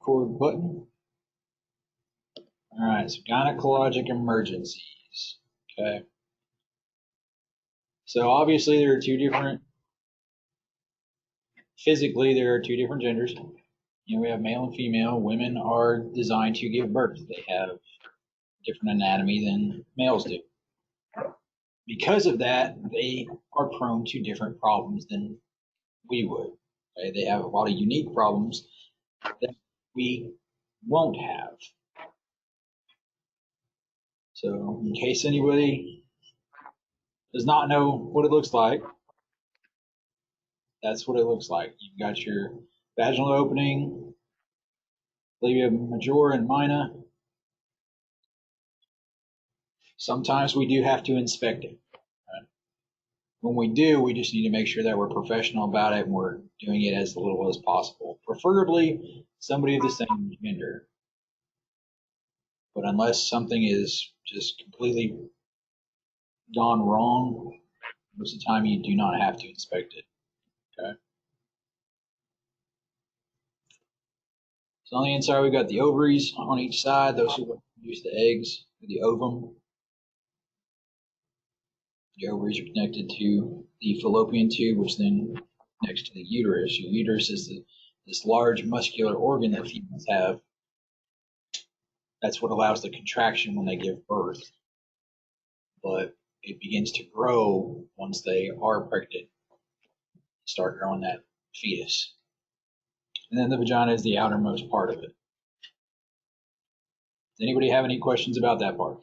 record button. All right, so gynecologic emergencies. Okay. So obviously there are physically there are two different genders. We have male and female. Women are designed to give birth. They have different anatomy than males do. Because of that, they are prone to different problems than we would. Okay? They have a lot of unique problems that we won't have. So in case anybody does not know what it looks like, that's what it looks like. You've got your vaginal opening, labia majora and minor. Sometimes we do have to inspect it. Right? When we do, we just need to make sure that we're professional about it and we're doing it as little as possible. Preferably somebody of the same gender. But unless something is just completely gone wrong, most of the time you do not have to inspect it. Okay. So on the inside, we've got the ovaries on each side. Those who produce the eggs, the ovum. The ovaries are connected to the fallopian tube, which then connects to the uterus. Your uterus is this large muscular organ that females have. That's what allows the contraction when they give birth. But it begins to grow once they are pregnant. Start growing that fetus. And then the vagina is the outermost part of it. Does anybody have any questions about that part?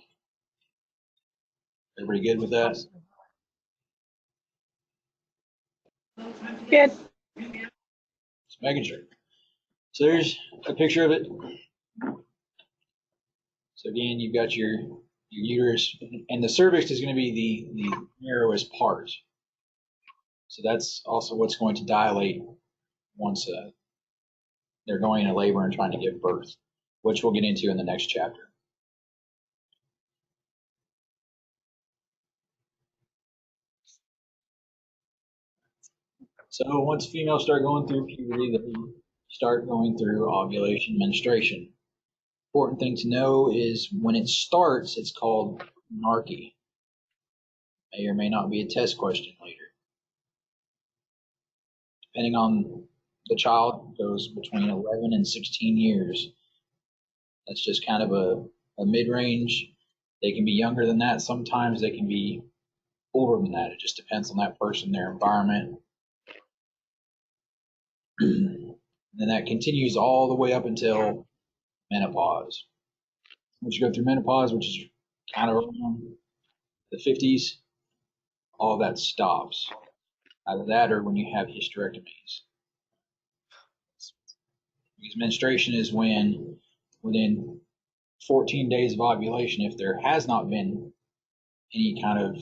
Everybody good with that? Good. Just making sure. So there's a picture of it. So again, you've got your uterus, and the cervix is going to be the narrowest part. So that's also what's going to dilate once they're going into labor and trying to give birth, which we'll get into in the next chapter. So once females start going through puberty, they start going through ovulation, menstruation. Important thing to know is when it starts, it's called menarche. May or may not be a test question later. Depending on the child, goes between 11 and 16 years. That's just kind of a mid-range. They can be younger than that. Sometimes they can be older than that. It just depends on that person, their environment. And then that continues all the way up until menopause. Once you go through menopause, which is kind of around the 50s, all that stops. Either that or when you have hysterectomies. Because menstruation is when within 14 days of ovulation, if there has not been any kind of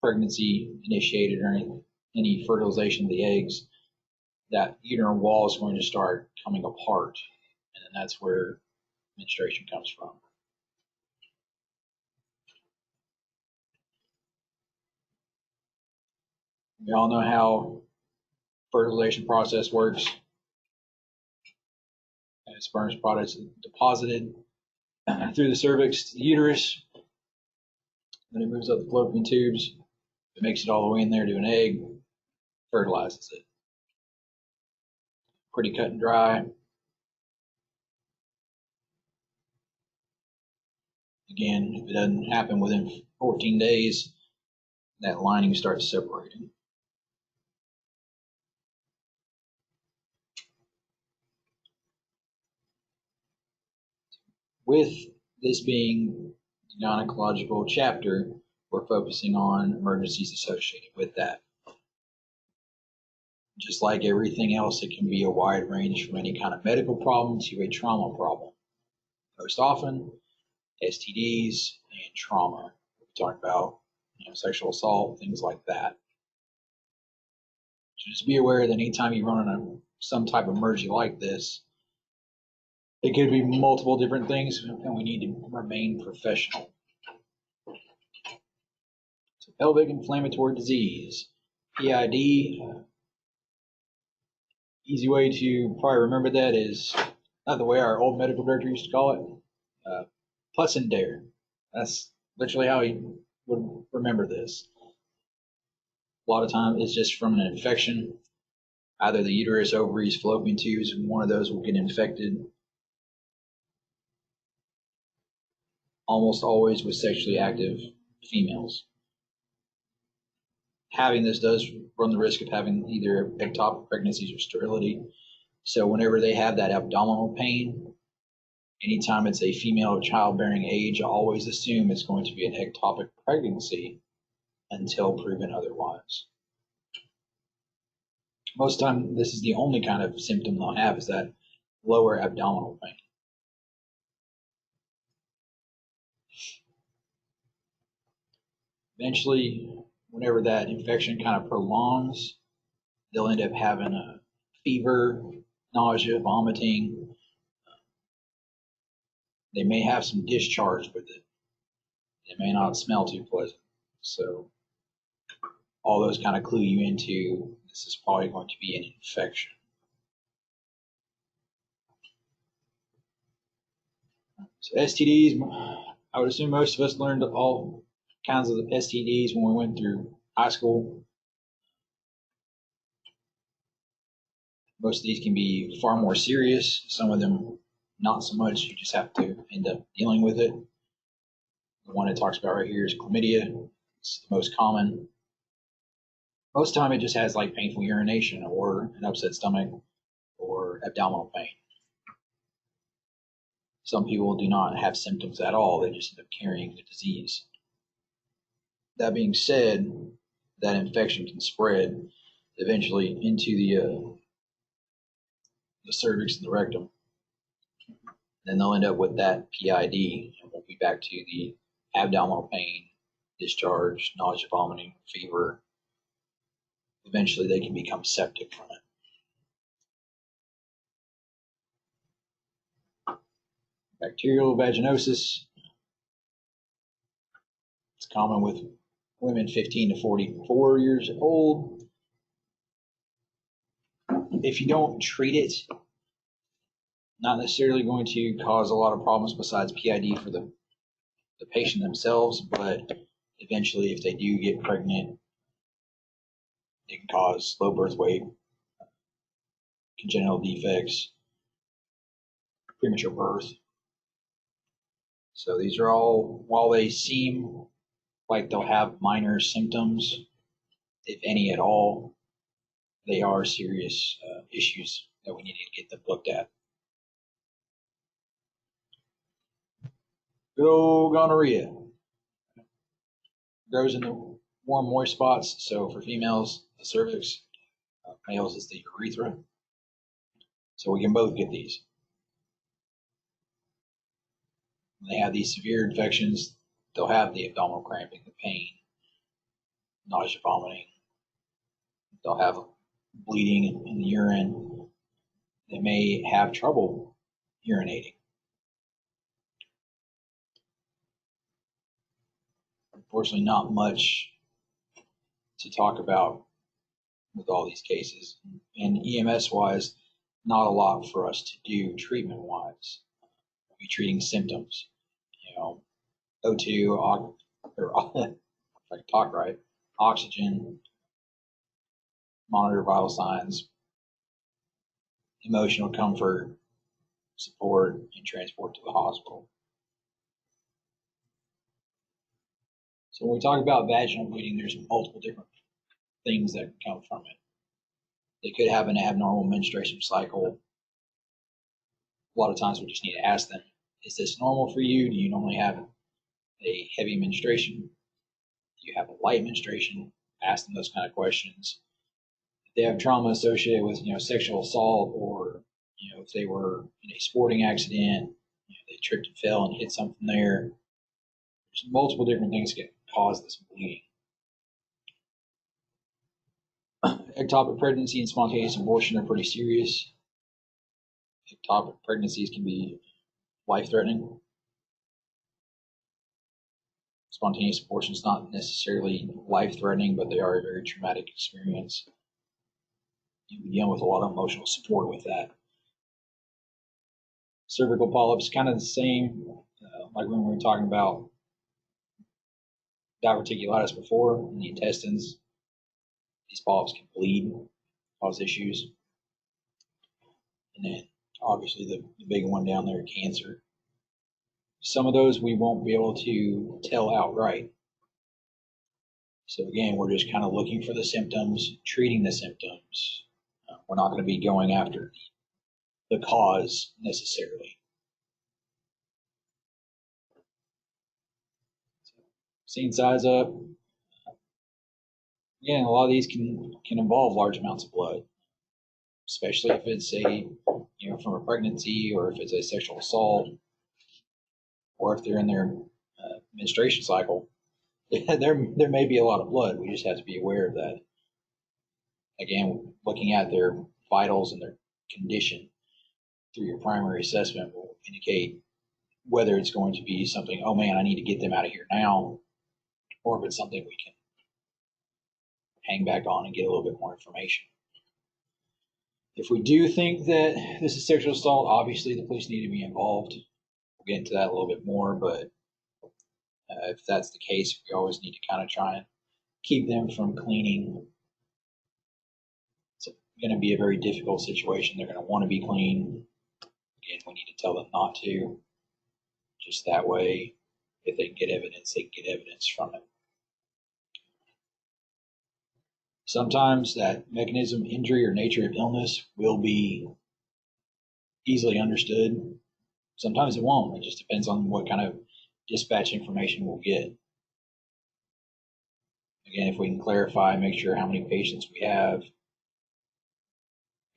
pregnancy initiated or any fertilization of the eggs, that uterine wall is going to start coming apart. And then that's where menstruation comes from. We all know how fertilization process works. And sperm products deposited through the cervix to the uterus. Then it moves up the fallopian tubes. It makes it all the way in there to an egg, fertilizes it. Pretty cut and dry. Again, if it doesn't happen within 14 days, that lining starts separating. With this being the gynecological chapter, we're focusing on emergencies associated with that. Just like everything else, it can be a wide range from any kind of medical problem to a trauma problem. Most often, STDs and trauma. We talk about sexual assault, things like that. So just be aware that anytime you run into some type of emergency like this, it could be multiple different things, and we need to remain professional. So pelvic inflammatory disease, PID. Easy way to probably remember that is the way our old medical director used to call it, plus and dare. That's literally how he would remember this. A lot of times it's just from an infection, either the uterus, ovaries, fallopian tubes, and one of those will get infected. Almost always with sexually active females. Having this does run the risk of having either ectopic pregnancies or sterility. So whenever they have that abdominal pain, anytime it's a female of childbearing age, I always assume it's going to be an ectopic pregnancy until proven otherwise. Most of the time, this is the only kind of symptom they'll have is that lower abdominal pain. Eventually, whenever that infection kind of prolongs, they'll end up having a fever, nausea, vomiting. They may have some discharge with it. It may not smell too pleasant. So all those kind of clue you into this is probably going to be an infection. So STDs, I would assume most of us learned all kinds of STDs when we went through high school. Most of these can be far more serious. Some of them not so much. You just have to end up dealing with it. The one it talks about right here is chlamydia. It's the most common. Most of the time it just has like painful urination or an upset stomach or abdominal pain. Some people do not have symptoms at all. They just end up carrying the disease. That being said, that infection can spread eventually into the cervix and the rectum. Then they'll end up with that PID, and we'll be back to the abdominal pain, discharge, nausea, vomiting, fever. Eventually, they can become septic from it. Bacterial vaginosis. It's common with women 15 to 44 years old. If you don't treat it, not necessarily going to cause a lot of problems besides PID for the patient themselves, but eventually if they do get pregnant, it can cause low birth weight, congenital defects, premature birth. So these are all, while they seem like they'll have minor symptoms, if any at all, they are serious issues that we need to get them looked at. Good old gonorrhea. Grows in the warm, moist spots. So for females, the cervix, males is the urethra. So we can both get these. When they have these severe infections, they'll have the abdominal cramping, the pain, nausea, vomiting. They'll have bleeding in the urine. They may have trouble urinating. Unfortunately, not much to talk about with all these cases. And EMS-wise, not a lot for us to do treatment-wise. We'll be treating symptoms. O2, or if I can talk right, oxygen, monitor vital signs, emotional comfort, support, and transport to the hospital. So when we talk about vaginal bleeding, there's multiple different things that can come from it. They could have an abnormal menstruation cycle. A lot of times we just need to ask them, is this normal for you? Do you normally have a heavy menstruation? Do you have a light menstruation? Ask them those kind of questions. If they have trauma associated with sexual assault, or if they were in a sporting accident, they tripped and fell and hit something there. There's multiple different things that can cause this bleeding. Ectopic pregnancy and spontaneous abortion are pretty serious. Ectopic pregnancies can be life-threatening. Spontaneous abortion is not necessarily life-threatening, but they are a very traumatic experience. You deal with a lot of emotional support with that. Cervical polyps, kind of the same, like when we were talking about diverticulitis before in the intestines. These polyps can bleed, cause issues. And then obviously the big one down there, cancer. Some of those we won't be able to tell outright. So again, we're just kind of looking for the symptoms, treating the symptoms. We're not going to be going after the cause necessarily. Scene size up. Again, a lot of these can involve large amounts of blood, especially if it's from a pregnancy, or if it's a sexual assault, or if they're in their menstruation cycle. there may be a lot of blood. We just have to be aware of that. Again, looking at their vitals and their condition through your primary assessment will indicate whether it's going to be something, oh man, I need to get them out of here now, or if it's something we can hang back on and get a little bit more information. If we do think that this is sexual assault, obviously the police need to be involved. We'll get into that a little bit more, but if that's the case, we always need to kind of try and keep them from cleaning. It's going to be a very difficult situation. They're going to want to be clean. Again, we need to tell them not to. Just that way, if they can get evidence, they can get evidence from it. Sometimes that mechanism, injury, or nature of illness will be easily understood. Sometimes it won't. It just depends on what kind of dispatch information we'll get. Again, if we can clarify, make sure how many patients we have,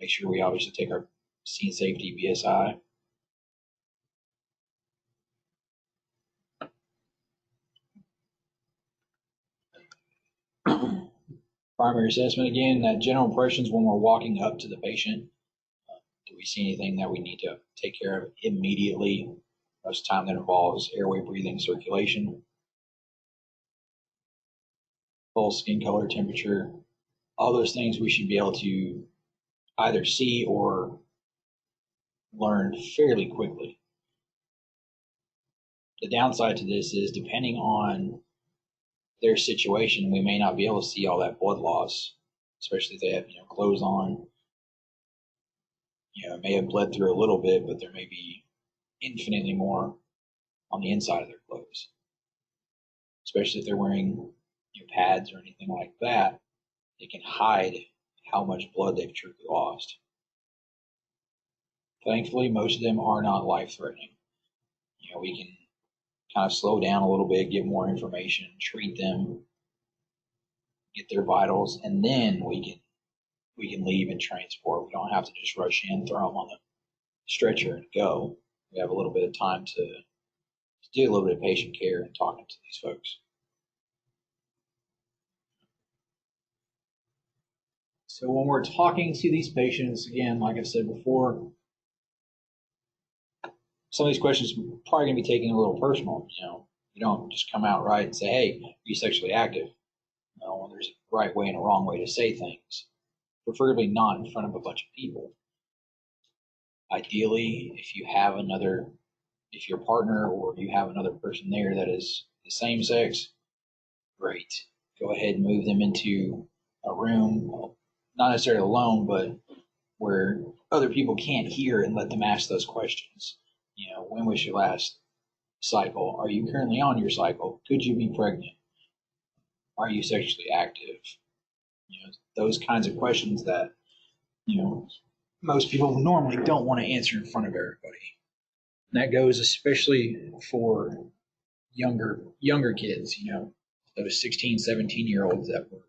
make sure we obviously take our scene safety BSI. Primary assessment, again, that general impressions when we're walking up to the patient. Do we see anything that we need to take care of immediately? Most of the time that involves airway, breathing, circulation. Pulse, skin color, temperature, all those things we should be able to either see or learn fairly quickly. The downside to this is, depending on their situation, we may not be able to see all that blood loss, especially if they have clothes on. It may have bled through a little bit, but there may be infinitely more on the inside of their clothes. Especially if they're wearing pads or anything like that, it can hide how much blood they've truly lost. Thankfully, most of them are not life-threatening. We can kind of slow down a little bit, get more information, treat them, get their vitals, and then we can leave and transport. We don't have to just rush in, throw them on the stretcher and go. We have a little bit of time to do a little bit of patient care and talking to these folks. So when we're talking to these patients, again, like I said before, some of these questions are probably going to be taken a little personal. You don't just come out right and say, hey, are you sexually active? No, there's a right way and a wrong way to say things. Preferably not in front of a bunch of people. Ideally, if your partner or you have another person there that is the same sex, great. Go ahead and move them into a room, not necessarily alone, but where other people can't hear, and let them ask those questions. When was your last cycle? Are you currently on your cycle? Could you be pregnant? Are you sexually active? Those kinds of questions that, most people normally don't want to answer in front of everybody. And that goes especially for younger kids, those 16, 17-year-olds that were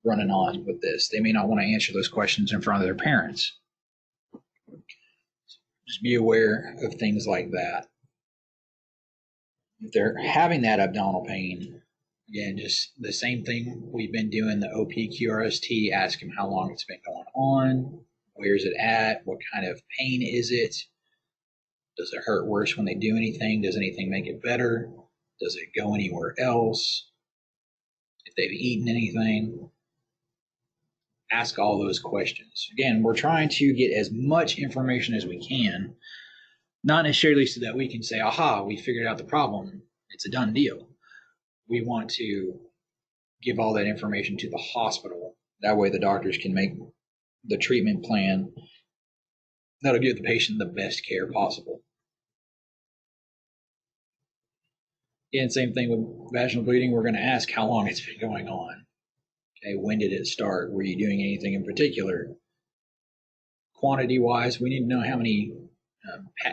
running on with this. They may not want to answer those questions in front of their parents. Just be aware of things like that. If they're having that abdominal pain, again, just the same thing we've been doing, the OPQRST, ask them how long it's been going on, where's it at, what kind of pain is it, does it hurt worse when they do anything, does anything make it better, does it go anywhere else, if they've eaten anything. Ask all those questions. Again, we're trying to get as much information as we can, Not necessarily so that we can say, aha, we figured out the problem, it's a done deal. We want to give all that information to the hospital. That way the doctors can make the treatment plan that'll give the patient the best care possible. Again, same thing with vaginal bleeding. We're going to ask how long it's been going on. Okay, when did it start? Were you doing anything in particular? Quantity wise, we need to know how many,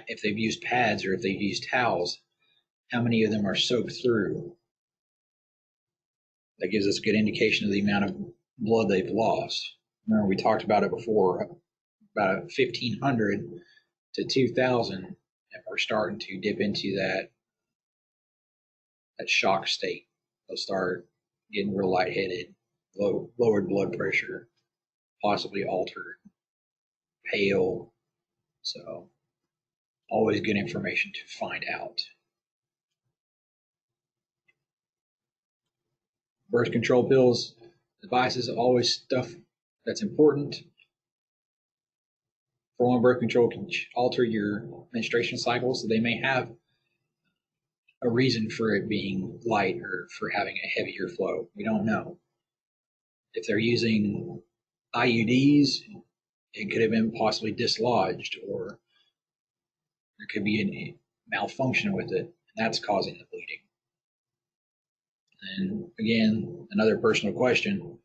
if they've used pads or if they've used towels, how many of them are soaked through. That gives us a good indication of the amount of blood they've lost. Remember, we talked about it before, about 1,500 to 2,000, and we're starting to dip into that shock state. They'll start getting real lightheaded, lowered blood pressure, possibly altered, pale. So always good information to find out. Birth control pills, devices, always stuff that's important. Hormone birth control can alter your menstruation cycle, so they may have a reason for it being light or for having a heavier flow. We don't know. If they're using IUDs, it could have been possibly dislodged, or there could be a malfunction with it, and that's causing the bleeding. And again, another personal question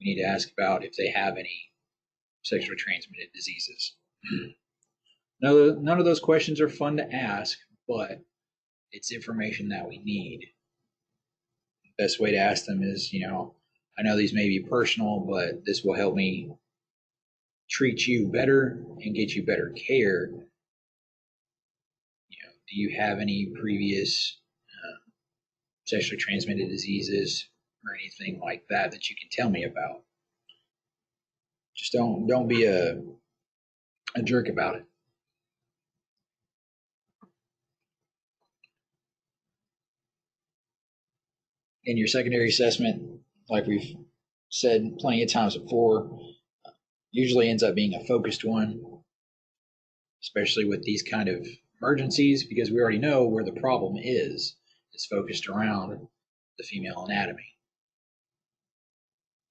we need to ask about if they have any sexually transmitted diseases. None of those questions are fun to ask, but it's information that we need. The best way to ask them is, I know these may be personal, but this will help me treat you better and get you better care. Do you have any previous sexually transmitted diseases or anything like that you can tell me about? Just don't be a jerk about it. In your secondary assessment, like we've said plenty of times before, usually ends up being a focused one, especially with these kind of emergencies, because we already know where the problem is. It's focused around the female anatomy.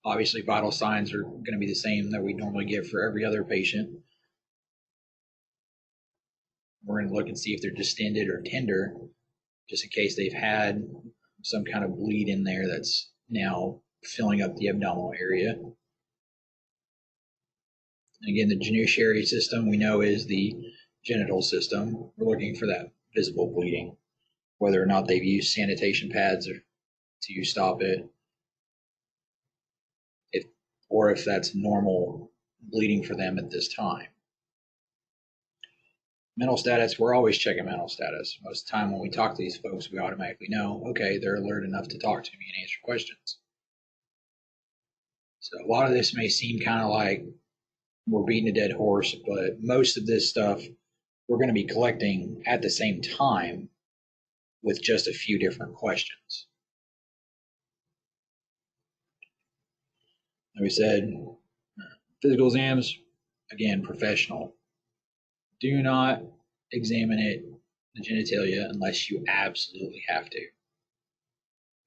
Obviously, vital signs are going to be the same that we normally get for every other patient. We're going to look and see if they're distended or tender, just in case they've had some kind of bleed in there that's now filling up the abdominal area. And again, the genitourinary system we know is the genital system. We're looking for that visible bleeding, whether or not they've used sanitation pads to stop it, or if that's normal bleeding for them at this time. Mental status, we're always checking mental status. Most of the time when we talk to these folks, we automatically know, okay, they're alert enough to talk to me and answer questions. So a lot of this may seem kind of like we're beating a dead horse, but most of this stuff we're going to be collecting at the same time with just a few different questions. Like we said, physical exams, again, professional. Do not examine the genitalia, unless you absolutely have to.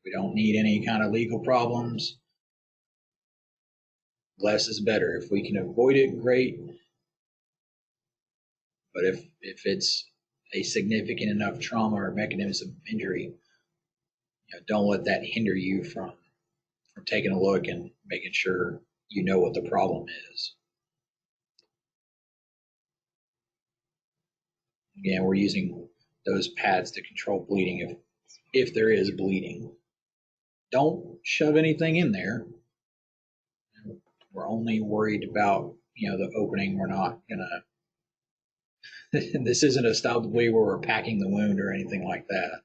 We don't need any kind of legal problems. Less is better. If we can avoid it, great. But if it's a significant enough trauma or mechanism of injury, don't let that hinder you from taking a look and making sure you know what the problem is. Again, we're using those pads to control bleeding if there is bleeding. Don't shove anything in there. We're only worried about the opening. We're not gonna this isn't a stop the bleed where we're packing the wound or anything like that.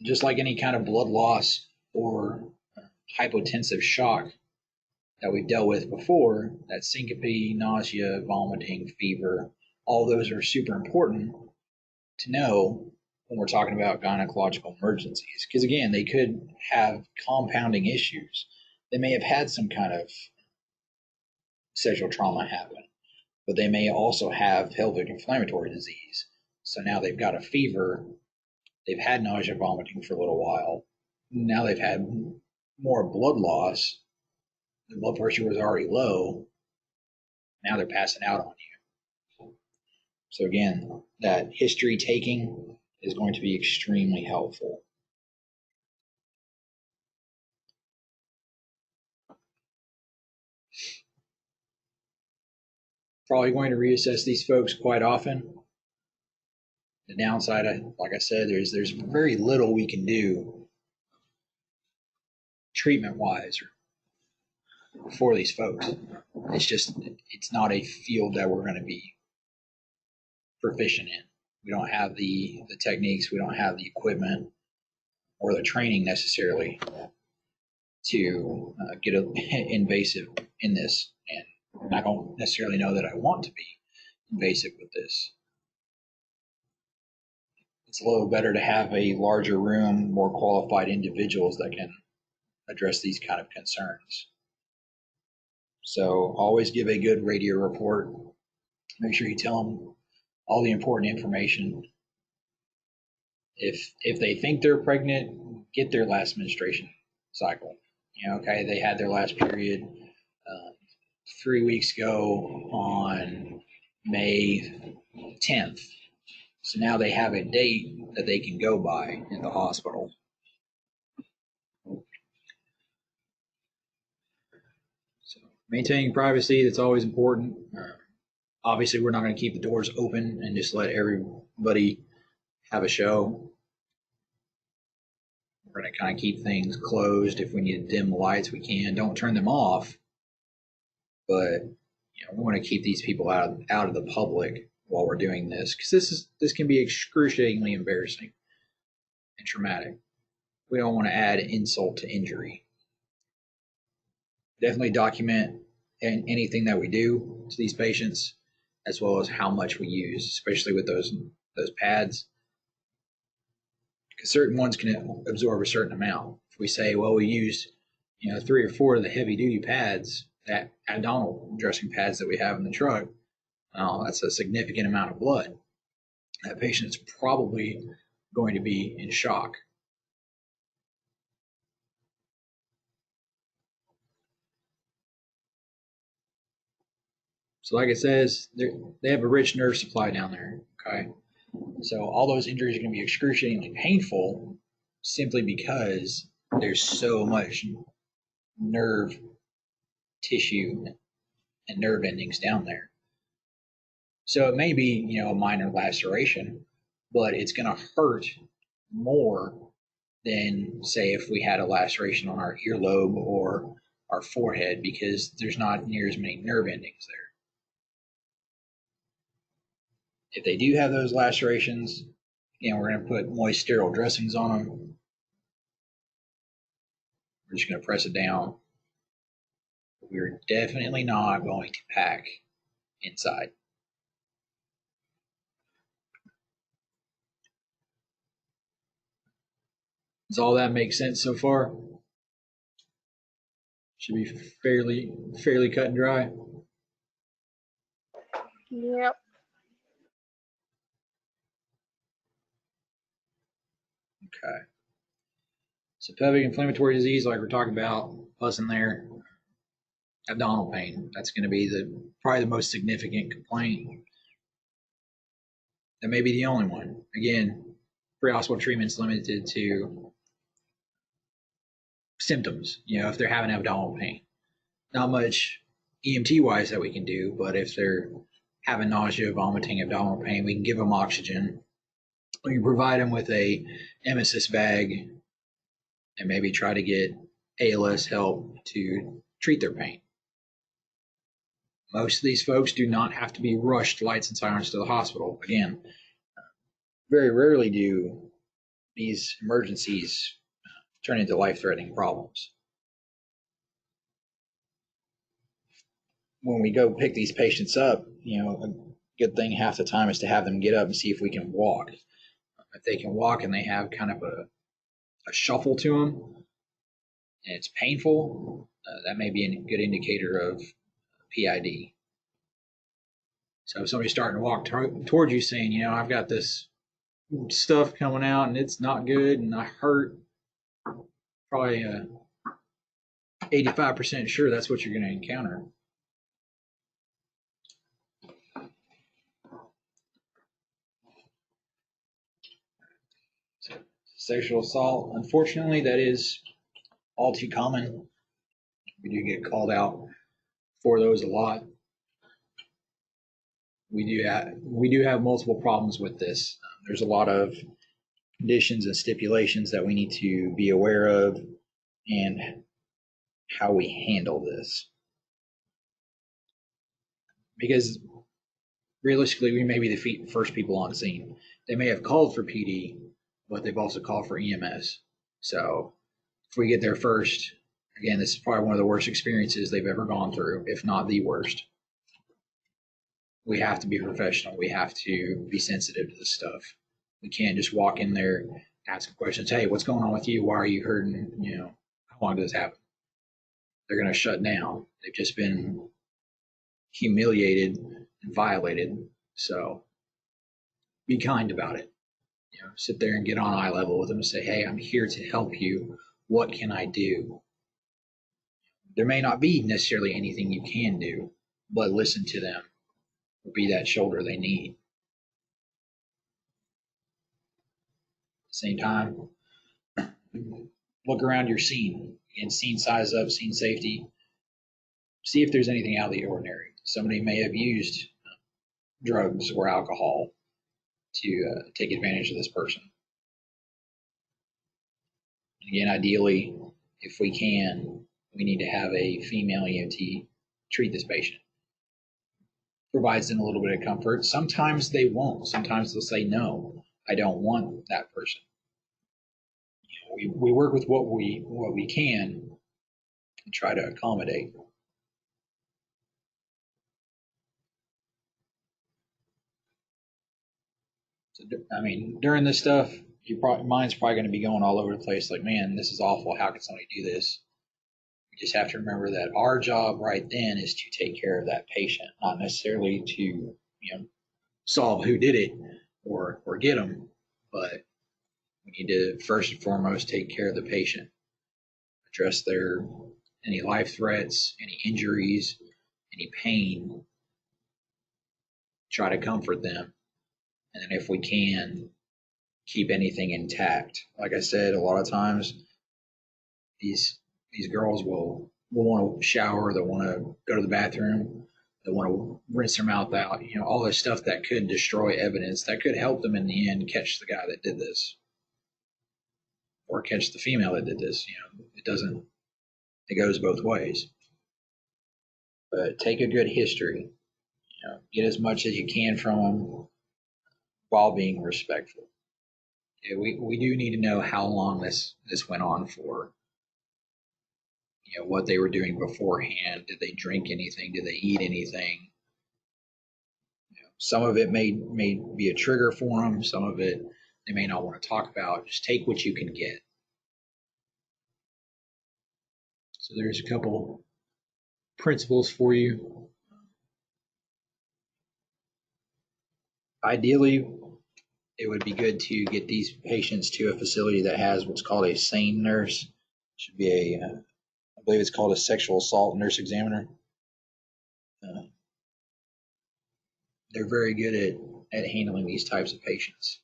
Just like any kind of blood loss or hypotensive shock that we've dealt with before, that syncope, nausea, vomiting, fever, all those are super important to know when we're talking about gynecological emergencies. Because again, they could have compounding issues. They may have had some kind of sexual trauma happen, but they may also have pelvic inflammatory disease. So now they've got a fever, they've had nausea, vomiting for a little while. Now they've had more blood loss. The blood pressure was already low. Now they're passing out on you. So again, that history taking is going to be extremely helpful. Probably going to reassess these folks quite often. The downside, like I said, there's very little we can do treatment-wise for these folks. It's not a field that we're going to be proficient in. We don't have the techniques, we don't have the equipment or the training necessarily to get invasive in this. And I don't necessarily know that I want to be invasive with this. It's a little better to have a larger room, more qualified individuals that can address these kind of concerns. So always give a good radio report. Make sure you tell them all the important information. If they think they're pregnant, get their last menstruation cycle. Okay, they had their last period 3 weeks ago on May 10th. So now they have a date that they can go by in the hospital. So maintaining privacy, that's always important. Obviously, we're not going to keep the doors open and just let everybody have a show. We're going to kind of keep things closed. If we need to dim the lights, we can. Don't turn them off. But we want to keep these people out of the public while we're doing this, because this can be excruciatingly embarrassing and traumatic. We don't want to add insult to injury. Definitely document anything that we do to these patients, as well as how much we use, especially with those pads, because certain ones can absorb a certain amount. If we say, well, we used 3 or 4 of the heavy duty pads, that abdominal dressing pads that we have in the truck, that's a significant amount of blood. That patient's probably going to be in shock. So like it says, they have a rich nerve supply down there, okay? So all those injuries are going to be excruciatingly painful simply because there's so much nerve tissue and nerve endings down there. So it may be, a minor laceration, but it's going to hurt more than, say, if we had a laceration on our earlobe or our forehead, because there's not near as many nerve endings there. If they do have those lacerations, we're going to put moist sterile dressings on them. We're just going to press it down. We're definitely not going to pack inside. Does all that make sense so far? Should be fairly cut and dry. Yep. Okay. So pelvic inflammatory disease, like we're talking about, plus in there, abdominal pain. That's going to be probably the most significant complaint. That may be the only one. Again, pre-hospital treatment's limited to symptoms. If they're having abdominal pain, not much EMT wise that we can do. But if they're having nausea, vomiting, abdominal pain, we can give them oxygen. We can provide them with a emesis bag and maybe try to get ALS help to treat their pain. Most of these folks do not have to be rushed lights and sirens to the hospital. Again, very rarely do these emergencies turn into life-threatening problems. When we go pick these patients up, a good thing half the time is to have them get up and see if we can walk. If they can walk and they have kind of a shuffle to them and it's painful, that may be a good indicator of PID. So if somebody's starting to walk towards you saying, I've got this stuff coming out and it's not good and I hurt, probably 85% sure that's what you're going to encounter. So, sexual assault, unfortunately, that is all too common. We do get called out for those a lot. We do have multiple problems with this. There's a lot of conditions and stipulations that we need to be aware of and how we handle this. Because realistically, we may be the first people on scene. They may have called for PD, but they've also called for EMS. So if we get there first, again, this is probably one of the worst experiences they've ever gone through, if not the worst. We have to be professional. We have to be sensitive to this stuff. We can't just walk in there asking questions. Hey, what's going on with you? Why are you hurting? How long does this happen? They're going to shut down. They've just been humiliated and violated. So be kind about it. Sit there and get on eye level with them and say, hey, I'm here to help you. What can I do? There may not be necessarily anything you can do, but listen to them. Be that shoulder they need. At the same time, look around your scene. Again, scene size up, scene safety. See if there's anything out of the ordinary. Somebody may have used drugs or alcohol to take advantage of this person. Again, ideally, if we can, we need to have a female EMT treat this patient. Provides them a little bit of comfort. Sometimes they won't. Sometimes they'll say, no, I don't want that person. We work with what we can and try to accommodate. So, during this stuff, your mind's probably going to be going all over the place. Like, man, this is awful. How can somebody do this? You just have to remember that our job right then is to take care of that patient, not necessarily to, solve who did it or get them, but we need to first and foremost take care of the patient, address their any life threats, any injuries, any pain, try to comfort them, and then if we can, keep anything intact. Like I said, a lot of times these girls will want to shower, they'll want to go to the bathroom, they want to rinse their mouth out, all this stuff that could destroy evidence, that could help them in the end catch the guy that did this. Or catch the female that did this. It goes both ways. But take a good history. Get as much as you can from them while being respectful. We do need to know how long this went on for. What they were doing beforehand. Did they drink anything? Did they eat anything? Some of it may be a trigger for them. Some of it they may not want to talk about. Just take what you can get. So there's a couple principles for you. Ideally, it would be good to get these patients to a facility that has what's called a SANE nurse. It should be I believe it's called a sexual assault nurse examiner. They're very good at handling these types of patients.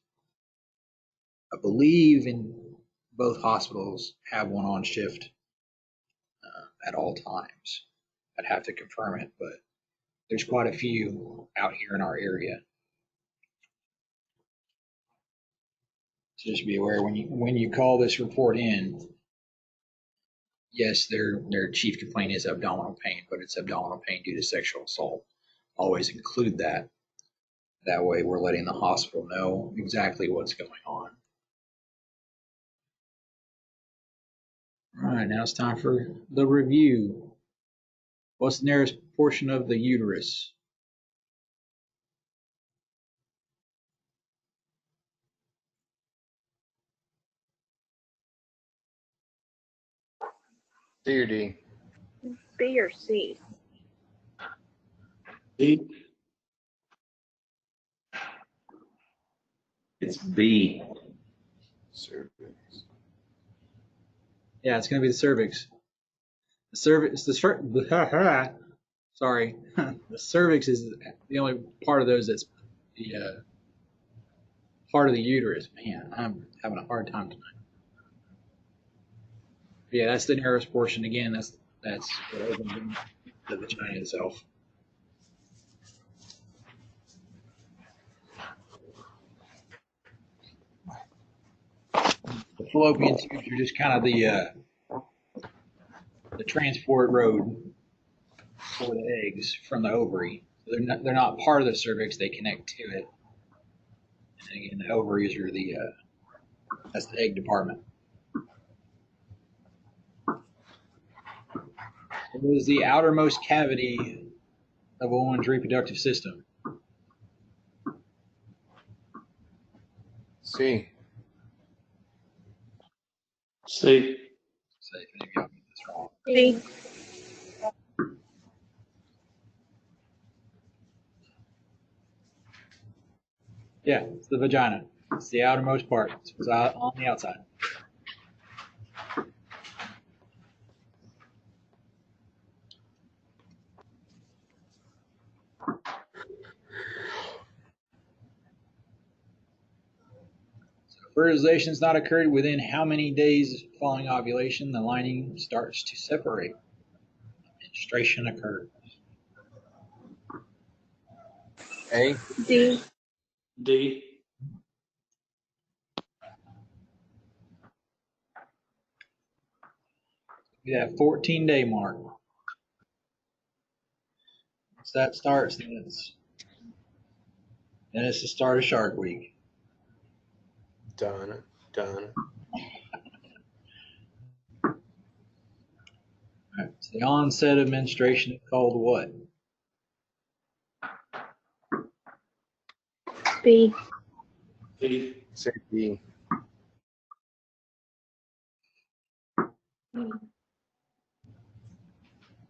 I believe in both hospitals have one on shift at all times. I'd have to confirm it, but there's quite a few out here in our area. So just be aware when you call this report in, yes, their chief complaint is abdominal pain, but it's abdominal pain due to sexual assault. Always include that. That way we're letting the hospital know exactly what's going on. All right, now it's time for the review. What's the nearest portion of the uterus? C or D? B or C? D. It's B. Cervix. Yeah, it's going to be the cervix. The cervix, sorry, the cervix is the only part of those that's the part of the uterus. Man, I'm having a hard time tonight. Yeah, that's the narrowest portion. Again, that's what opens the vagina itself. The fallopian tubes are just kind of the transport road for the eggs from the ovary. They're not part of the cervix. They connect to it. And again, the ovaries are that's the egg department. It is the outermost cavity of a woman's reproductive system. C. C. Say if any of y'all get this wrong. C. Yeah, it's the vagina. It's the outermost part. It's out on the outside. Fertilization has not occurred within how many days following ovulation the lining starts to separate? Menstruation occurs. A. D. D. That 14-day mark. Once that starts, then it's the start of Shark Week. Done. Right. So the onset of menstruation is called what? B. D. Say B.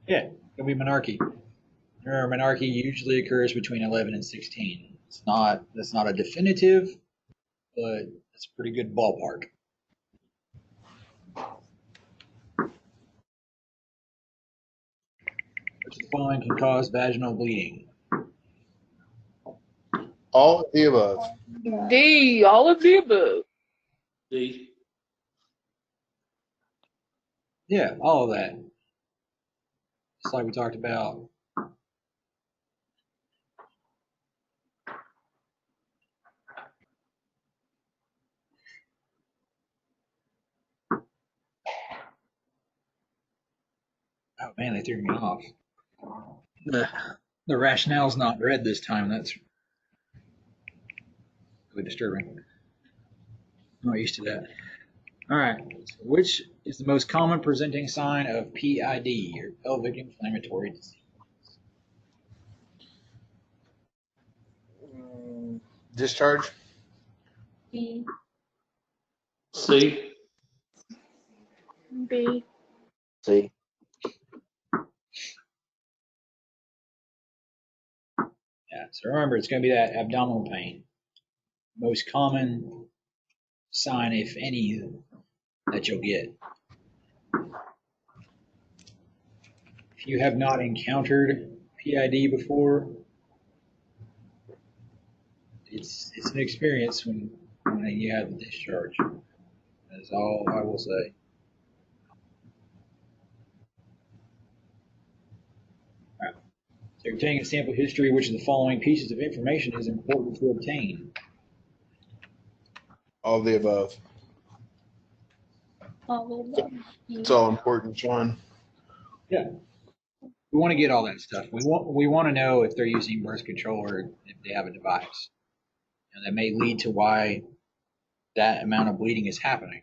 Yeah, it can be menarche. Remember, menarche usually occurs between 11 and 16. That's not a definitive, but it's a pretty good ballpark. Which of the following can cause vaginal bleeding? All of the above. D. All of the above. D. Yeah, all of that. Just like we talked about. Oh man, they threw me off. The rationale's not read this time. That's really disturbing. I'm not used to that. All right. So which is the most common presenting sign of PID, or pelvic inflammatory disease? Discharge. D. C. B. C. Yeah. So remember, it's going to be that abdominal pain. Most common sign, if any, that you'll get. If you have not encountered PID before, it's an experience when you have the discharge. That's all I will say. All right. So obtaining a sample history, which of the following pieces of information is important to obtain? All of the above. All of them. It's all important, John. Yeah. We want to get all that stuff. We want to know if they're using birth control or if they have a device. And that may lead to why that amount of bleeding is happening.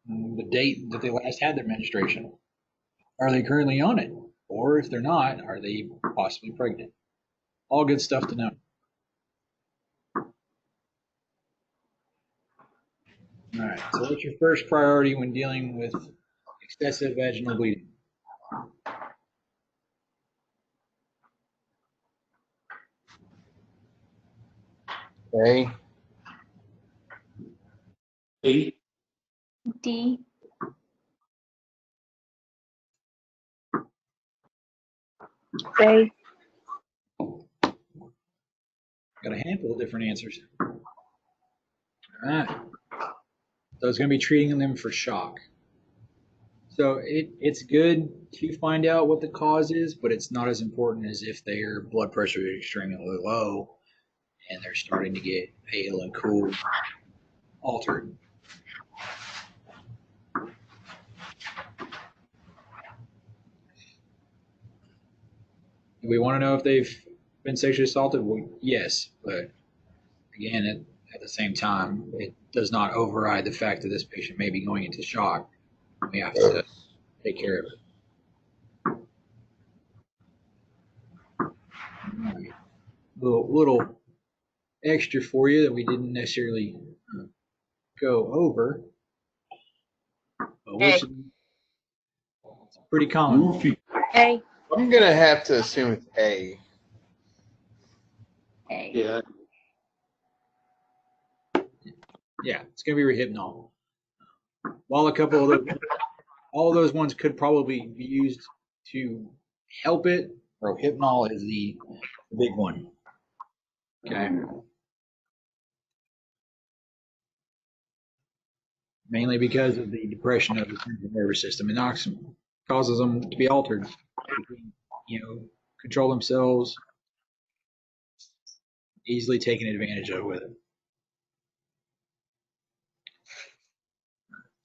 The date that they last had their menstruation. Are they currently on it? Or if they're not, are they possibly pregnant? All good stuff to know. All right. So what's your first priority when dealing with excessive vaginal bleeding? A. B, D, A, Got a handful of different answers. All right. So it's going to be treating them for shock. So it's good to find out what the cause is, but it's not as important as if their blood pressure is extremely low and they're starting to get pale and cool, altered. Do we want to know if they've been sexually assaulted? Well, yes, but again, at the same time, it does not override the fact that this patient may be going into shock. We have to take care of it. All right. Little extra for you that we didn't necessarily go over, but which is pretty common. A, I'm gonna have to assume it's A. A. yeah, Yeah, it's going to be rehypnol. While a couple of those, all of those ones could probably be used to help it, rohypnol is the big one. Okay. Mainly because of the depression of the central nervous system. It knocks them, causes them to be altered. You know, control themselves, easily taken advantage of with it.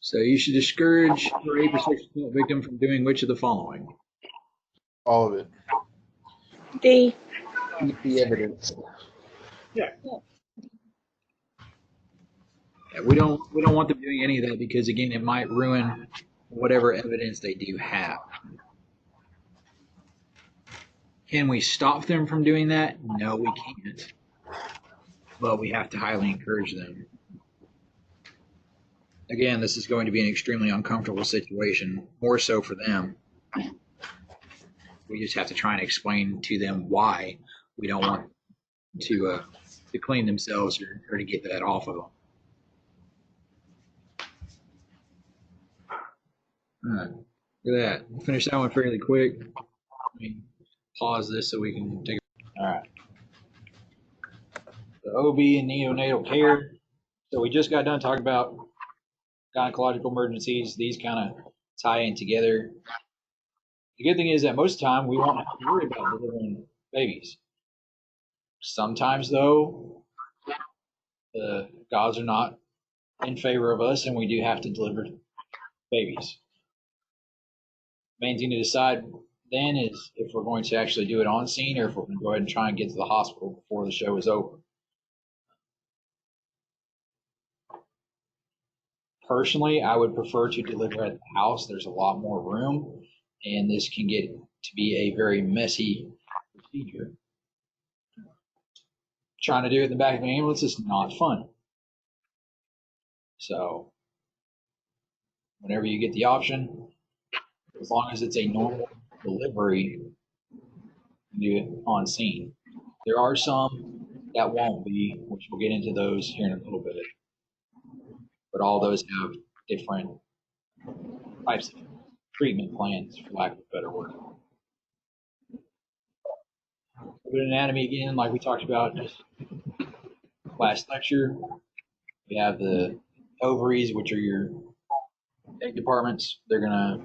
So you should discourage your rape or sexual assault victim from doing which of the following? All of it. D, Keep the evidence. Yeah, we don't want them doing any of that because again, it might ruin whatever evidence they do have. Can we stop them from doing that? No, we can't. But we have to highly encourage them. Again, this is going to be an extremely uncomfortable situation, more so for them. We just have to try and explain to them why we don't want to clean themselves or to get that off of them. All right, look at that. We'll finish that one fairly quick. Let me pause this so we can take. All right. The OB and neonatal care. So we just got done talking about gynecological emergencies. These kind of tie in together. The good thing is that most of the time we won't have to worry about delivering babies. Sometimes, though, the gods are not in favor of us, and we do have to deliver babies. Main thing to decide then is if we're going to actually do it on scene or if we're going to go ahead and try and get to the hospital before the show is over. Personally, I would prefer to deliver at the house. There's a lot more room, and this can get to be a very messy procedure. Trying to do it in the back of an ambulance is not fun. So, whenever you get the option, as long as it's a normal delivery, do it on scene. There are some that won't be, which we'll get into those here in a little bit. But all those have different types of treatment plans, for lack of a better word. With anatomy again, like we talked about just last lecture, we have the ovaries, which are your egg departments. They're gonna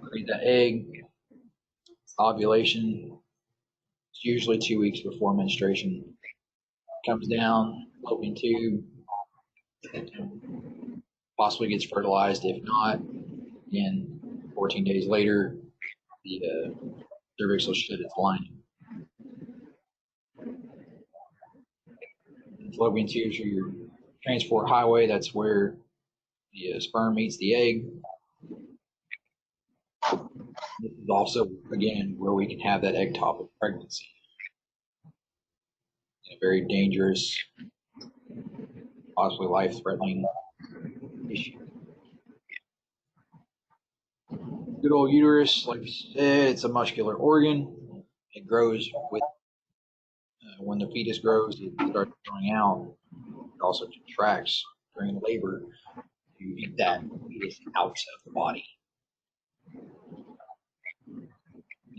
create that egg. Ovulation. It's usually 2 weeks before menstruation. Comes down, fallopian tube, possibly gets fertilized. If not, again, 14 days later, the cervix will shed its lining. The fallopian tubes are your transport highway. That's where the sperm meets the egg. This is also, again, where we can have that ectopic pregnancy. A very dangerous, possibly life-threatening issue. Good old uterus, like we said, it's a muscular organ. It grows with when the fetus grows, it starts growing out. It also contracts during labor to get that fetus out of the body.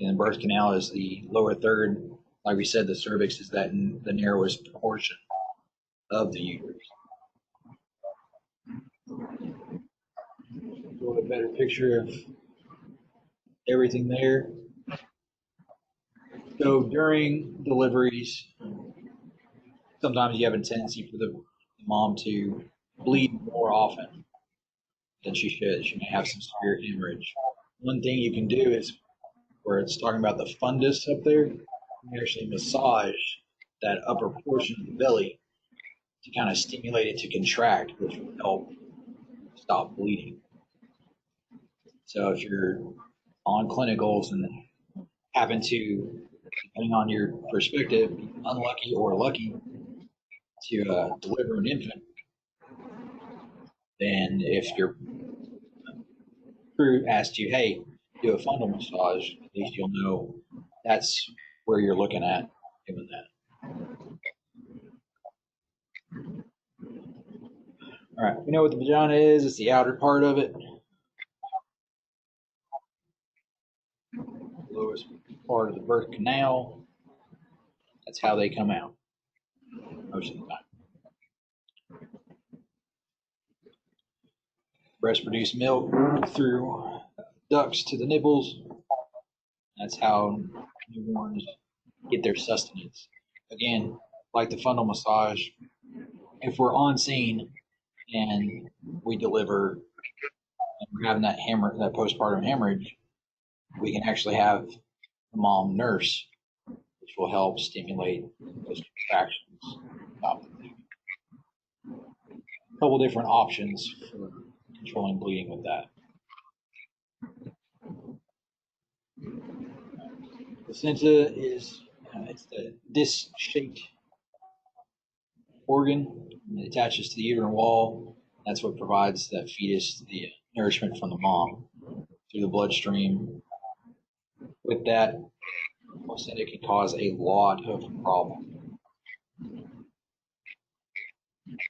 And the birth canal is the lower third. Like we said, the cervix is that the narrowest portion of the uterus. A little bit better picture of everything there. So during deliveries, sometimes you have a tendency for the mom to bleed more often than she should. She may have some severe hemorrhage. One thing you can do is, where it's talking about the fundus up there, you can actually massage that upper portion of the belly to kind of stimulate it to contract, which will help stop bleeding. So if you're on clinicals and happen to, depending on your perspective, be unlucky or lucky to deliver an infant, then if your crew asked you, hey, do a fundal massage, at least you'll know that's where you're looking at doing that. All right, we know what the vagina is. It's the outer part of it. Lowest part of the birth canal. That's how they come out most of the time. Breast produce milk through ducts to the nipples. That's how newborns get their sustenance. Again, like the fundal massage, if we're on scene and we deliver and we're having that postpartum hemorrhage, we can actually have the mom nurse, which will help stimulate those contractions. A couple different options for controlling bleeding with that. Placenta is it's the disc-shaped organ. It attaches to the uterine wall. That's what provides that fetus the nourishment from the mom through the bloodstream. With that, placenta can cause a lot of problems.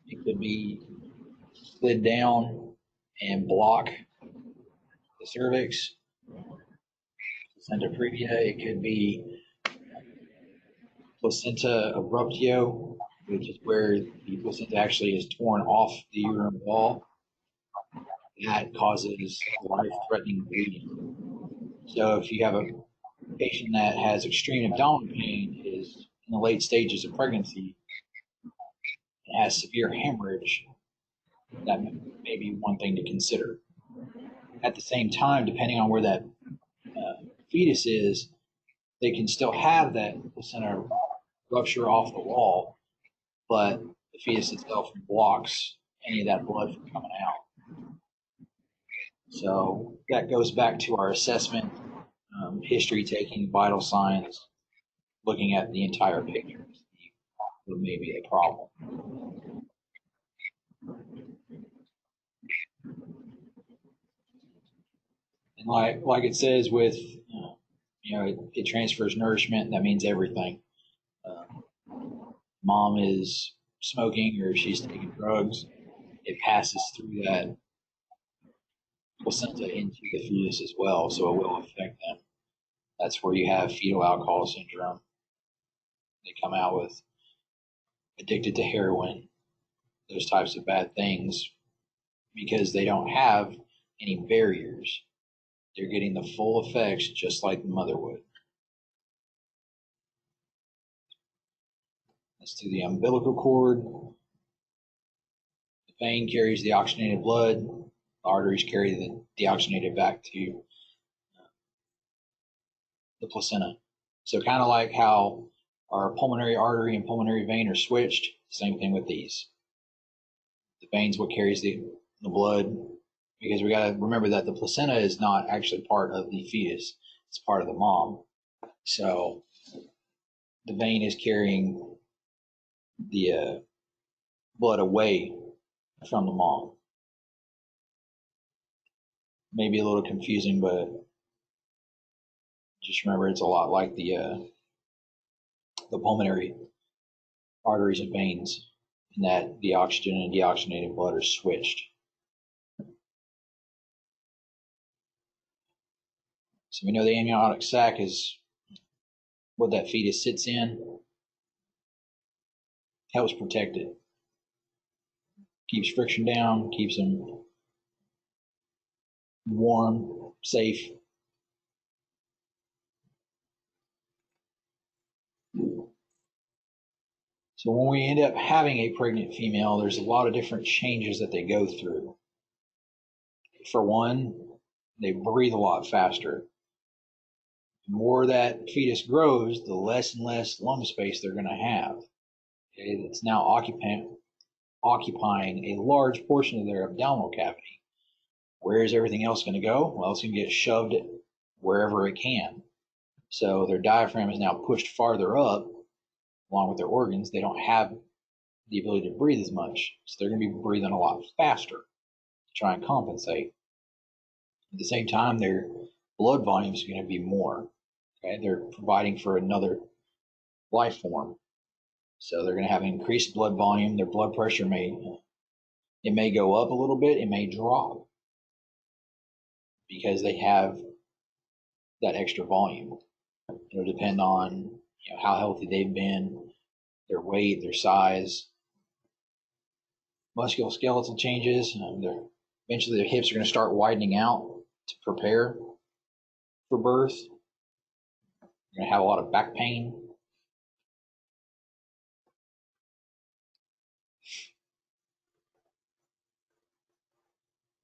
It could be slid down and block the cervix, placenta previa. It could be placenta abruptio, which is where the placenta actually is torn off the uterine wall. That causes life-threatening bleeding. So if you have a patient that has extreme abdominal pain, is in the late stages of pregnancy, and has severe hemorrhage, that may be one thing to consider. At the same time, depending on where that fetus is, they can still have that placenta rupture off the wall, but the fetus itself blocks any of that blood from coming out. So that goes back to our assessment, history taking, vital signs, looking at the entire picture to see what may be the problem. And like it says with, it transfers nourishment. That means everything. Mom is smoking or she's taking drugs, it passes through that placenta into the fetus as well, so it will affect them. That's where you have fetal alcohol syndrome. They come out with addicted to heroin, those types of bad things, because they don't have any barriers. They're getting the full effects just like the mother would. Let's do the umbilical cord. The vein carries the oxygenated blood. The arteries carry the deoxygenated back to the placenta. So kind of like how our pulmonary artery and pulmonary vein are switched, same thing with these. The vein's what carries the blood, because we got to remember that the placenta is not actually part of the fetus. It's part of the mom. So the vein is carrying the blood away from the mom. Maybe a little confusing, but just remember it's a lot like the the pulmonary arteries and veins, and that the oxygen and deoxygenated blood are switched. So we know the amniotic sac is what that fetus sits in, helps protect it, keeps friction down, keeps them warm, safe. So when we end up having a pregnant female, there's a lot of different changes that they go through. For one, they breathe a lot faster. The more that fetus grows, the less and less lung space they're going to have. Okay? It's now occupying a large portion of their abdominal cavity. Where is everything else going to go? Well, it's going to get shoved wherever it can. So their diaphragm is now pushed farther up along with their organs. They don't have the ability to breathe as much. So they're going to be breathing a lot faster to try and compensate. At the same time, their blood volume is going to be more. Okay? They're providing for another life form. So they're going to have increased blood volume. Their blood pressure may go up a little bit. It may drop because they have that extra volume. It'll depend on how healthy they've been, their weight, their size, musculoskeletal changes. Eventually their hips are going to start widening out to prepare for birth. They're going to have a lot of back pain.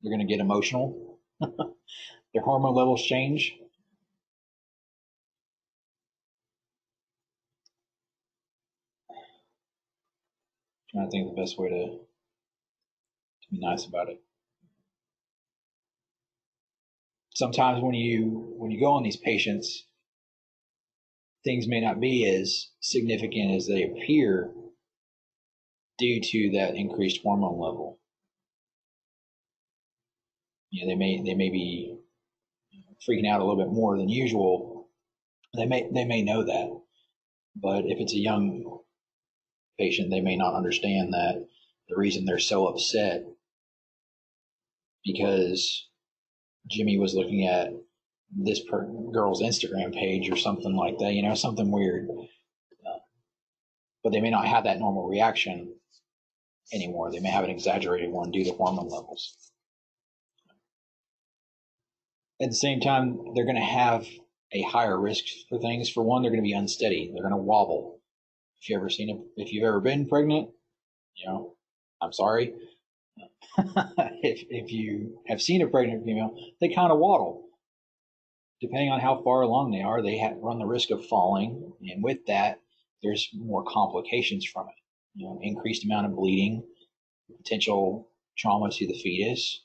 They're going to get emotional. Their hormone levels change. Trying to think of the best way to be nice about it. Sometimes when you go on these patients, things may not be as significant as they appear due to that increased hormone level. They may be freaking out a little bit more than usual. They may know that, but if it's a young patient, they may not understand that the reason they're so upset because Jimmy was looking at this girl's Instagram page or something like that, something weird. But they may not have that normal reaction anymore. They may have an exaggerated one due to hormone levels. At the same time, they're going to have a higher risk for things. For one, they're going to be unsteady. They're going to wobble. If you've ever been pregnant, I'm sorry. if you have seen a pregnant female, they kind of waddle. Depending on how far along they are, they run the risk of falling, and with that, there's more complications from it. Increased amount of bleeding, potential trauma to the fetus,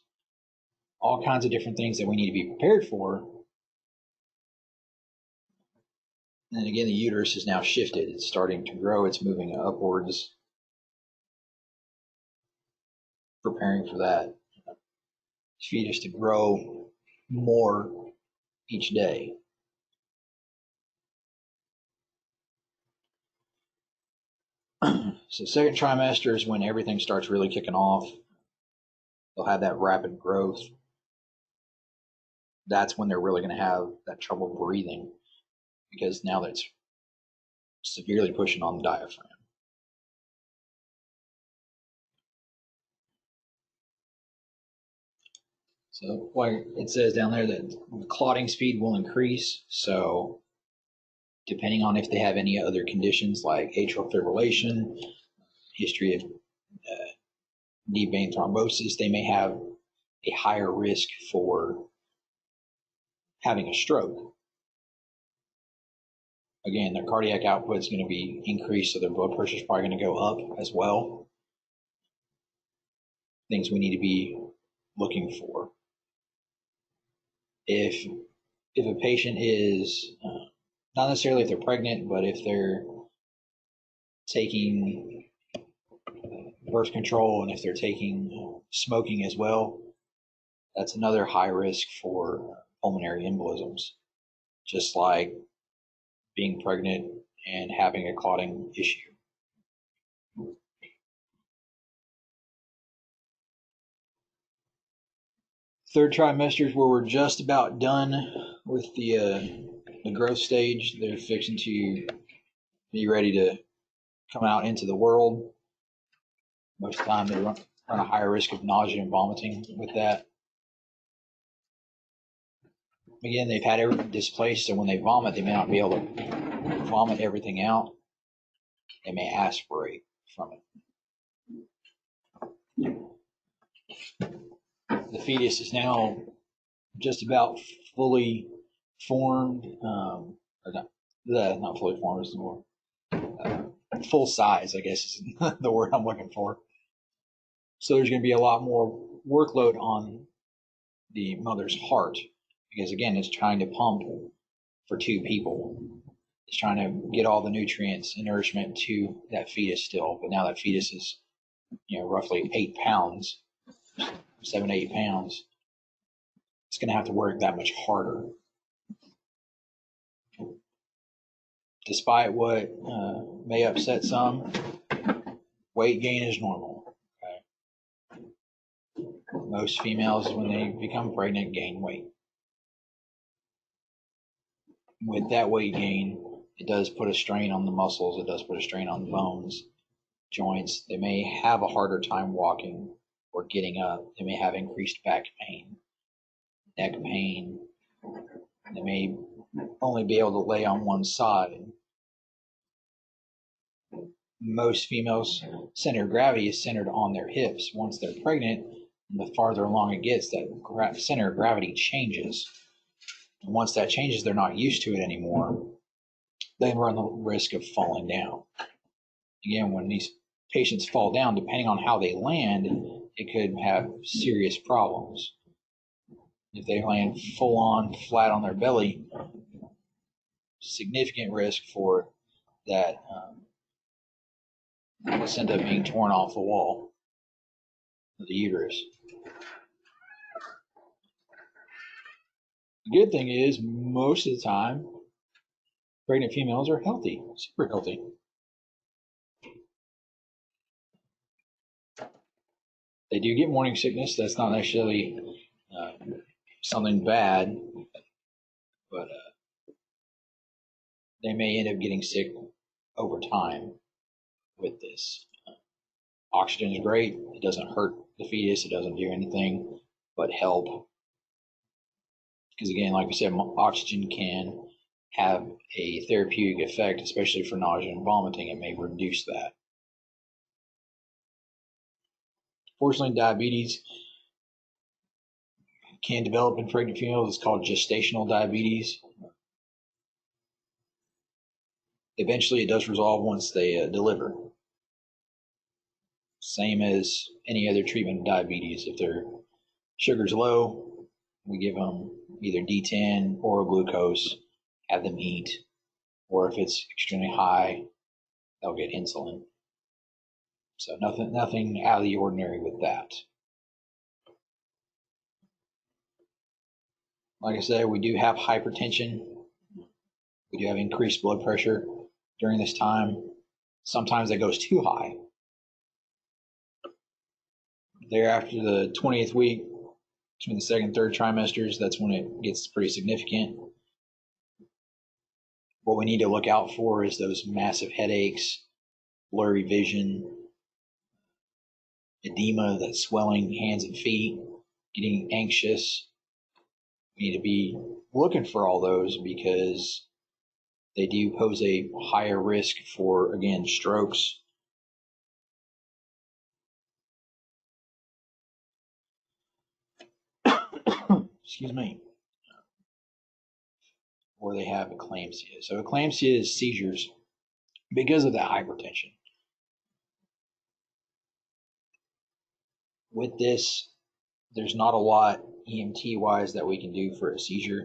all kinds of different things that we need to be prepared for. And again, the uterus is now shifted. It's starting to grow. It's moving upwards, preparing for that fetus to grow more each day. So second trimester is when everything starts really kicking off. They'll have that rapid growth. That's when they're really going to have that trouble breathing because now that's severely pushing on the diaphragm. So like it says down there that the clotting speed will increase. So depending on if they have any other conditions like atrial fibrillation, history of deep vein thrombosis, they may have a higher risk for having a stroke. Again, their cardiac output is going to be increased, so their blood pressure is probably going to go up as well. Things we need to be looking for. If a patient is, not necessarily if they're pregnant, but if they're taking birth control and if they're taking smoking as well, that's another high risk for pulmonary embolisms. Just like being pregnant and having a clotting issue. Third trimester is where we're just about done with the growth stage. They're fixing to be ready to come out into the world. Most of the time, they run a higher risk of nausea and vomiting with that. Again, they've had everything displaced, so when they vomit, they may not be able to vomit everything out. They may aspirate from it. The fetus is now just about fully formed, or not fully formed, is more full size, I guess is the word I'm looking for. So there's going to be a lot more workload on the mother's heart because, again, it's trying to pump for 2 people. It's trying to get all the nutrients and nourishment to that fetus still, but now that fetus is, roughly 8 pounds, 7 to 8 pounds. It's going to have to work that much harder. Despite what may upset some, weight gain is normal. Okay? Most females, when they become pregnant, gain weight. With that weight gain, it does put a strain on the muscles. It does put a strain on the bones, joints. They may have a harder time walking or getting up. They may have increased back pain, neck pain. They may only be able to lay on one side. Most females' center of gravity is centered on their hips. Once they're pregnant, the farther along it gets, that center of gravity changes. And once that changes, they're not used to it anymore. They run the risk of falling down. Again, when these patients fall down, depending on how they land, it could have serious problems. If they land full on, flat on their belly, significant risk for that placenta being torn off the wall of the uterus. The good thing is, most of the time, pregnant females are healthy, super healthy. They do get morning sickness. That's not necessarily something bad, but they may end up getting sick over time with this. Oxygen is great. It doesn't hurt the fetus. It doesn't do anything but help. Because again, like we said, oxygen can have a therapeutic effect, especially for nausea and vomiting. It may reduce that. Fortunately, diabetes can develop in pregnant females. It's called gestational diabetes. Eventually, it does resolve once they deliver. Same as any other treatment of diabetes. If their sugar's low, we give them either D10, oral glucose, have them eat, or if it's extremely high, they'll get insulin. So nothing out of the ordinary with that. Like I said, we do have hypertension. We do have increased blood pressure during this time. Sometimes that goes too high. Thereafter the 20th week, between the second and third trimesters, that's when it gets pretty significant. What we need to look out for is those massive headaches, blurry vision, edema, that swelling hands and feet, getting anxious. We need to be looking for all those because they do pose a higher risk for, again, strokes. Excuse me. Or they have eclampsia. So eclampsia is seizures because of that hypertension. With this, there's not a lot EMT-wise that we can do for a seizure.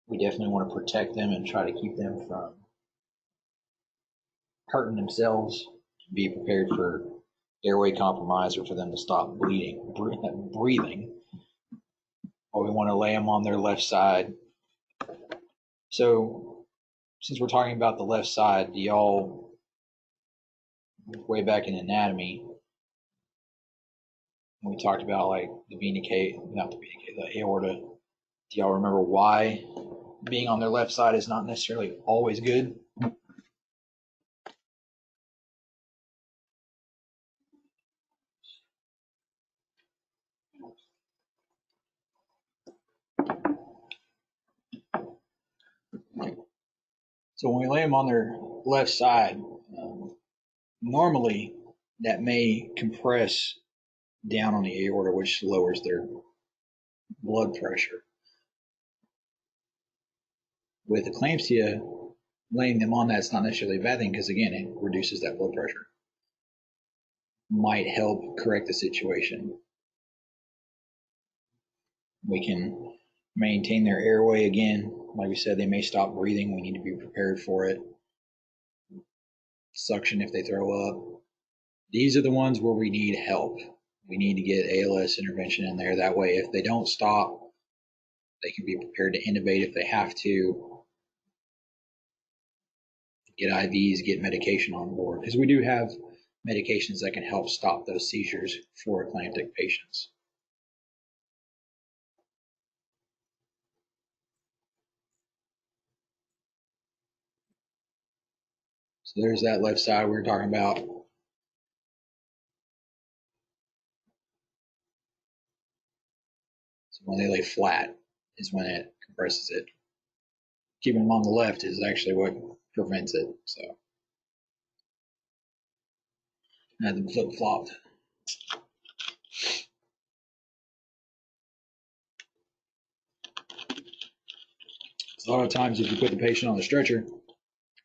We definitely want to protect them and try to keep them from hurting themselves, be prepared for airway compromise or for them to stop breathing. Or we want to lay them on their left side. So since we're talking about the left side, do y'all, way back in anatomy, when we talked about like the vena cava, not the vena cava, the aorta, do y'all remember why being on their left side is not necessarily always good? So when we lay them on their left side, normally that may compress down on the aorta, which lowers their blood pressure. With eclampsia, laying them on that's not necessarily a bad thing because, again, it reduces that blood pressure. Might help correct the situation. We can maintain their airway again. Like we said, they may stop breathing. We need to be prepared for it. Suction if they throw up. These are the ones where we need help. We need to get ALS intervention in there. That way, if they don't stop, they can be prepared to intubate if they have to. Get IVs, get medication on board. Because we do have medications that can help stop those seizures for eclamptic patients. So there's that left side we were talking about. So when they lay flat is when it compresses it. Keeping them on the left is actually what prevents it. So I had them flip-flopped. So a lot of times if you put the patient on the stretcher,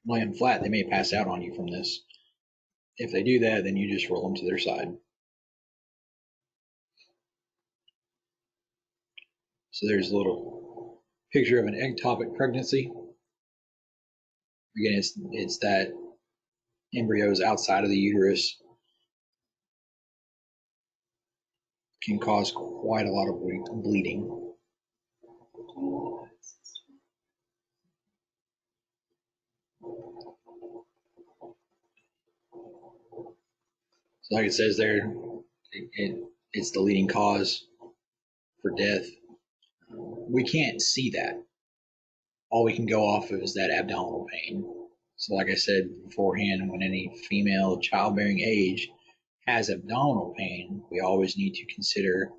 lay them flat, they may pass out on you from this. If they do that, then you just roll them to their side. So there's a little picture of an ectopic pregnancy. Again, it's that embryos outside of the uterus can cause quite a lot of bleeding. So like it says there, it's the leading cause for death. We can't see that. All we can go off of is that abdominal pain. So like I said beforehand, when any female of childbearing age has abdominal pain, we always need to consider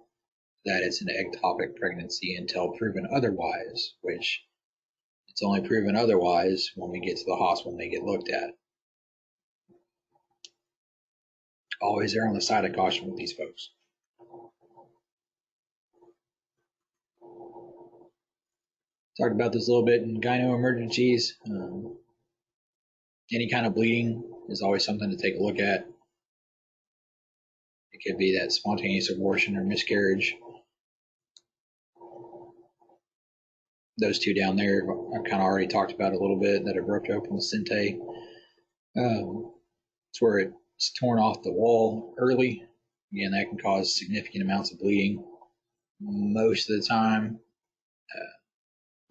that it's an ectopic pregnancy until proven otherwise, which it's only proven otherwise when we get to the hospital and they get looked at. Always err on the side of caution with these folks. Talked about this a little bit in gyno emergencies. Any kind of bleeding is always something to take a look at. It could be that spontaneous abortion or miscarriage. Those two down there, I've kind of already talked about a little bit, that have ripped open the sente. It's where it's torn off the wall early. Again, that can cause significant amounts of bleeding. Most of the time,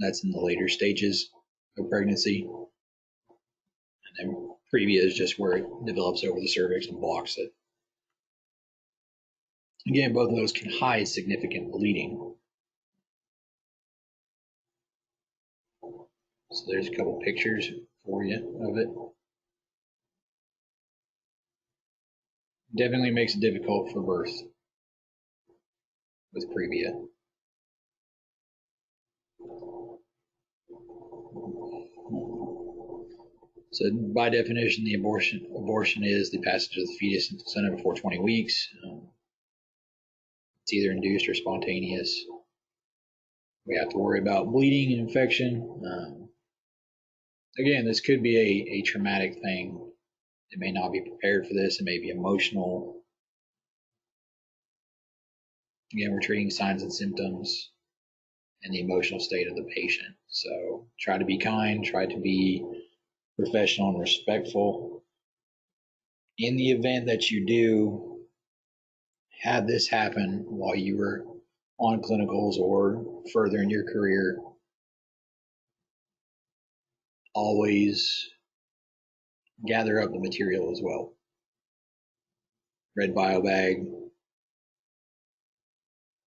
that's in the later stages of pregnancy. And then previa is just where it develops over the cervix and blocks it. Again, both of those can hide significant bleeding. So there's a couple pictures for you of it. Definitely makes it difficult for birth with previa. So by definition, the abortion is the passage of the fetus into the placenta before 20 weeks. It's either induced or spontaneous. We have to worry about bleeding and infection. Again, this could be a traumatic thing. It may not be prepared for this. It may be emotional. Again, we're treating signs and symptoms and the emotional state of the patient. So try to be kind, try to be professional and respectful. In the event that you do have this happen while you were on clinicals or further in your career, always gather up the material as well. Red bio bag.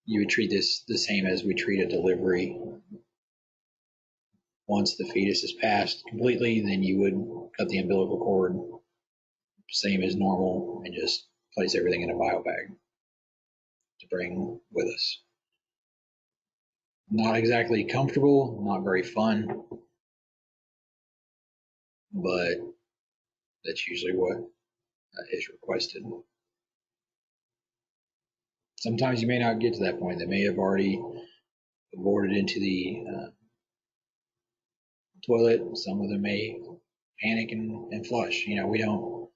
You would treat this the same as we treat a delivery. Once the fetus is passed completely, then you would cut the umbilical cord, same as normal, and just place everything in a bio bag to bring with us. Not exactly comfortable, not very fun, but that's usually what is requested. Sometimes you may not get to that point. They may have already aborted into the toilet. Some of them may panic and flush. We don't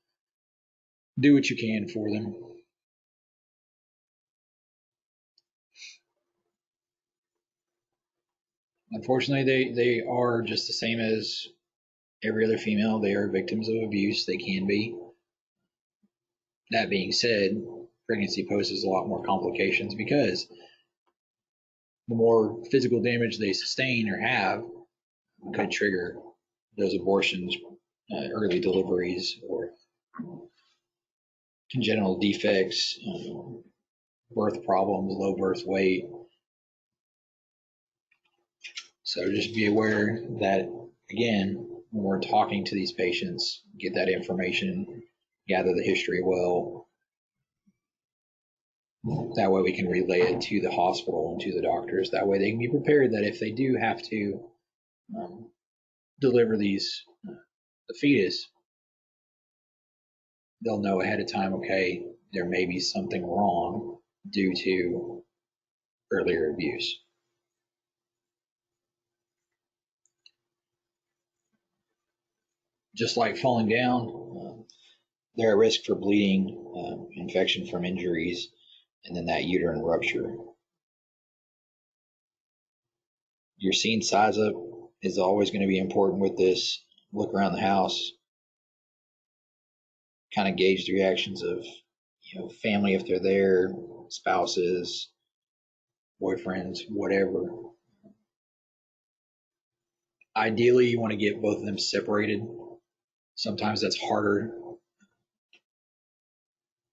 do what you can for them. Unfortunately, they are just the same as every other female. They are victims of abuse. They can be. That being said, pregnancy poses a lot more complications because the more physical damage they sustain or have could trigger those abortions, early deliveries, or congenital defects, birth problems, low birth weight. So just be aware that, again, when we're talking to these patients, get that information, gather the history well. That way we can relay it to the hospital and to the doctors. That way they can be prepared that if they do have to deliver the fetus, they'll know ahead of time, okay, there may be something wrong due to earlier abuse. Just like falling down, they're at risk for bleeding, infection from injuries, and then that uterine rupture. Your scene size up is always going to be important with this. Look around the house, kind of gauge the reactions of family if they're there, spouses, boyfriends, whatever. Ideally, you want to get both of them separated. Sometimes that's harder.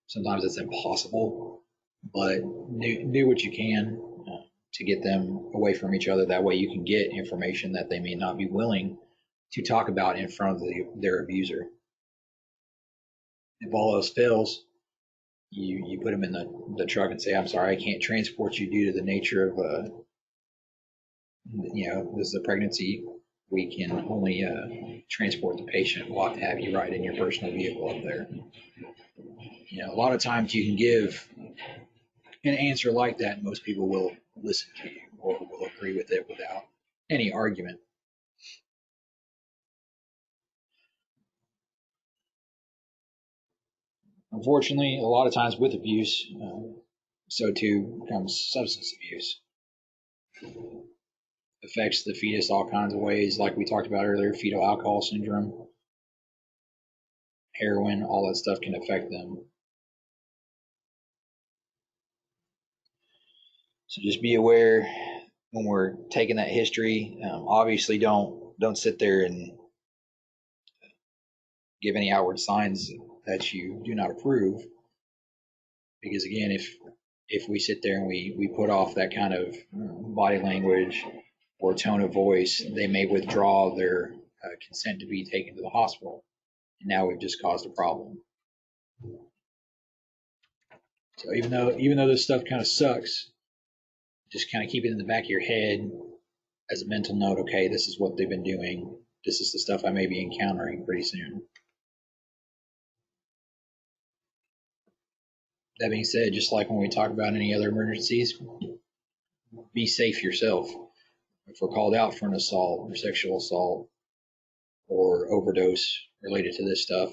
Sometimes it's impossible, but do what you can to get them away from each other. That way you can get information that they may not be willing to talk about in front of their abuser. If all else fails, you put them in the truck and say, I'm sorry, I can't transport you due to the nature of, this is a pregnancy. We can only transport the patient. We'll have to have you ride in your personal vehicle up there. A lot of times you can give an answer like that, and most people will listen to you or will agree with it without any argument. Unfortunately, a lot of times with abuse, so too comes substance abuse. Affects the fetus all kinds of ways, like we talked about earlier, fetal alcohol syndrome, heroin, all that stuff can affect them. So just be aware when we're taking that history. Obviously, don't sit there and give any outward signs that you do not approve, because again, if we sit there and we put off that kind of body language or tone of voice, they may withdraw their consent to be taken to the hospital, and now we've just caused a problem. So even though this stuff kind of sucks, just kind of keep it in the back of your head as a mental note. Okay, this is what they've been doing. This is the stuff I may be encountering pretty soon. That being said, just like when we talk about any other emergencies, be safe yourself. If we're called out for an assault or sexual assault or overdose related to this stuff,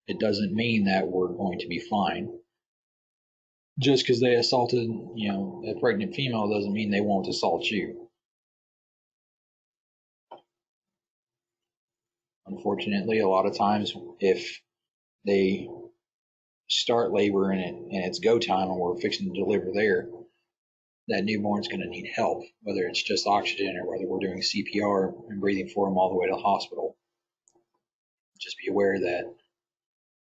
it doesn't mean that we're going to be fine. Just because they assaulted, a pregnant female doesn't mean they won't assault you. Unfortunately, a lot of times if they start labor and it's go time and we're fixing to deliver there, that newborn's going to need help, whether it's just oxygen or whether we're doing CPR and breathing for them all the way to the hospital. just be aware that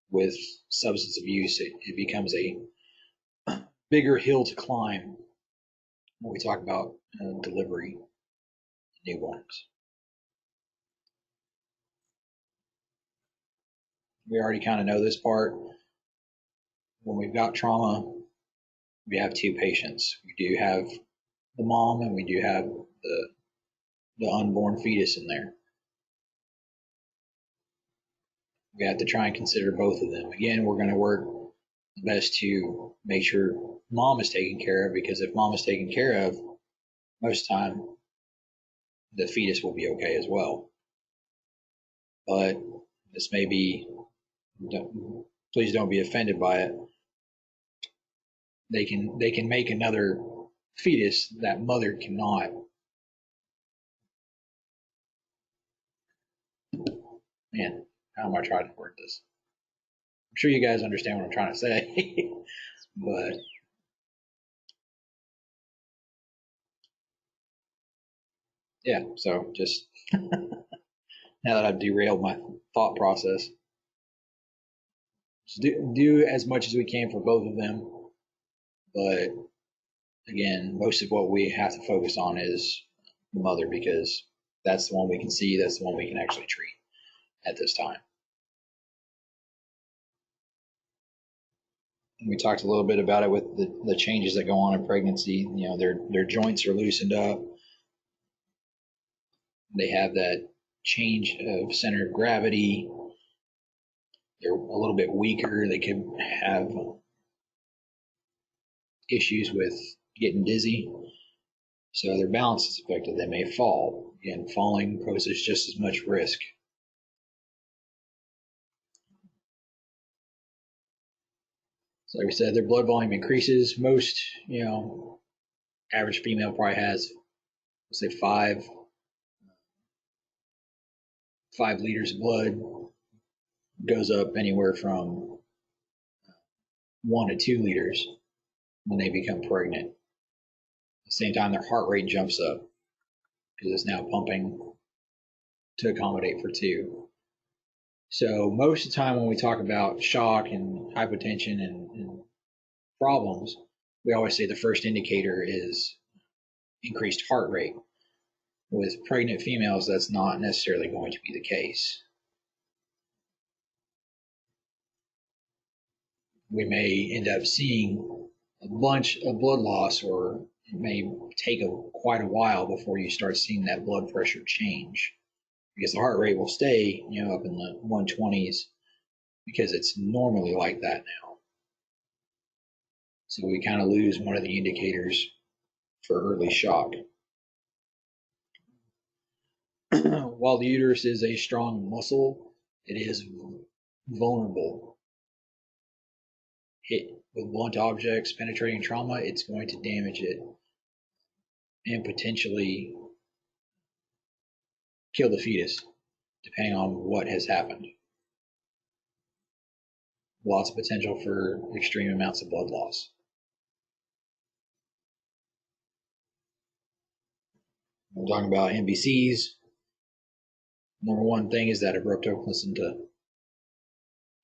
with substance abuse, it becomes a bigger hill to climb when we talk about delivery newborns. We already kind of know this part. When we've got trauma, we have two patients. We do have the mom and we do have the unborn fetus in there. We have to try and consider both of them. Again, we're going to work the best to make sure mom is taken care of, because if mom is taken care of, most of the time the fetus will be okay as well. But this may be, please don't be offended by it. They can make another fetus that mother cannot. Man, how am I trying to word this? I'm sure you guys understand what I'm trying to say, but yeah. So just now that I've derailed my thought process, just do as much as we can for both of them. But again, most of what we have to focus on is the mother, because that's the one we can see, that's the one we can actually treat at this time. And we talked a little bit about it with the changes that go on in pregnancy. You know, their joints are loosened up. They have that change of center of gravity. They're a little bit weaker. They could have issues with getting dizzy. So their balance is affected. They may fall. Again, falling poses just as much risk. So like we said, their blood volume increases. Most, average female probably has, let's say, 5 liters of blood. Goes up anywhere from 1 to 2 liters when they become pregnant. At the same time, their heart rate jumps up because it's now pumping to accommodate for 2. So most of the time when we talk about shock and hypotension and problems, we always say the first indicator is increased heart rate. With pregnant females, that's not necessarily going to be the case. We may end up seeing a bunch of blood loss, or it may take quite a while before you start seeing that blood pressure change, because the heart rate will stay, up in the 120s, because it's normally like that now. So we kind of lose one of the indicators for early shock. While the uterus is a strong muscle, it is vulnerable. Hit with blunt objects, penetrating trauma, it's going to damage it and potentially kill the fetus, depending on what has happened. Lots of potential for extreme amounts of blood loss. We're talking about MBCs. Number one thing is that abrupt open to.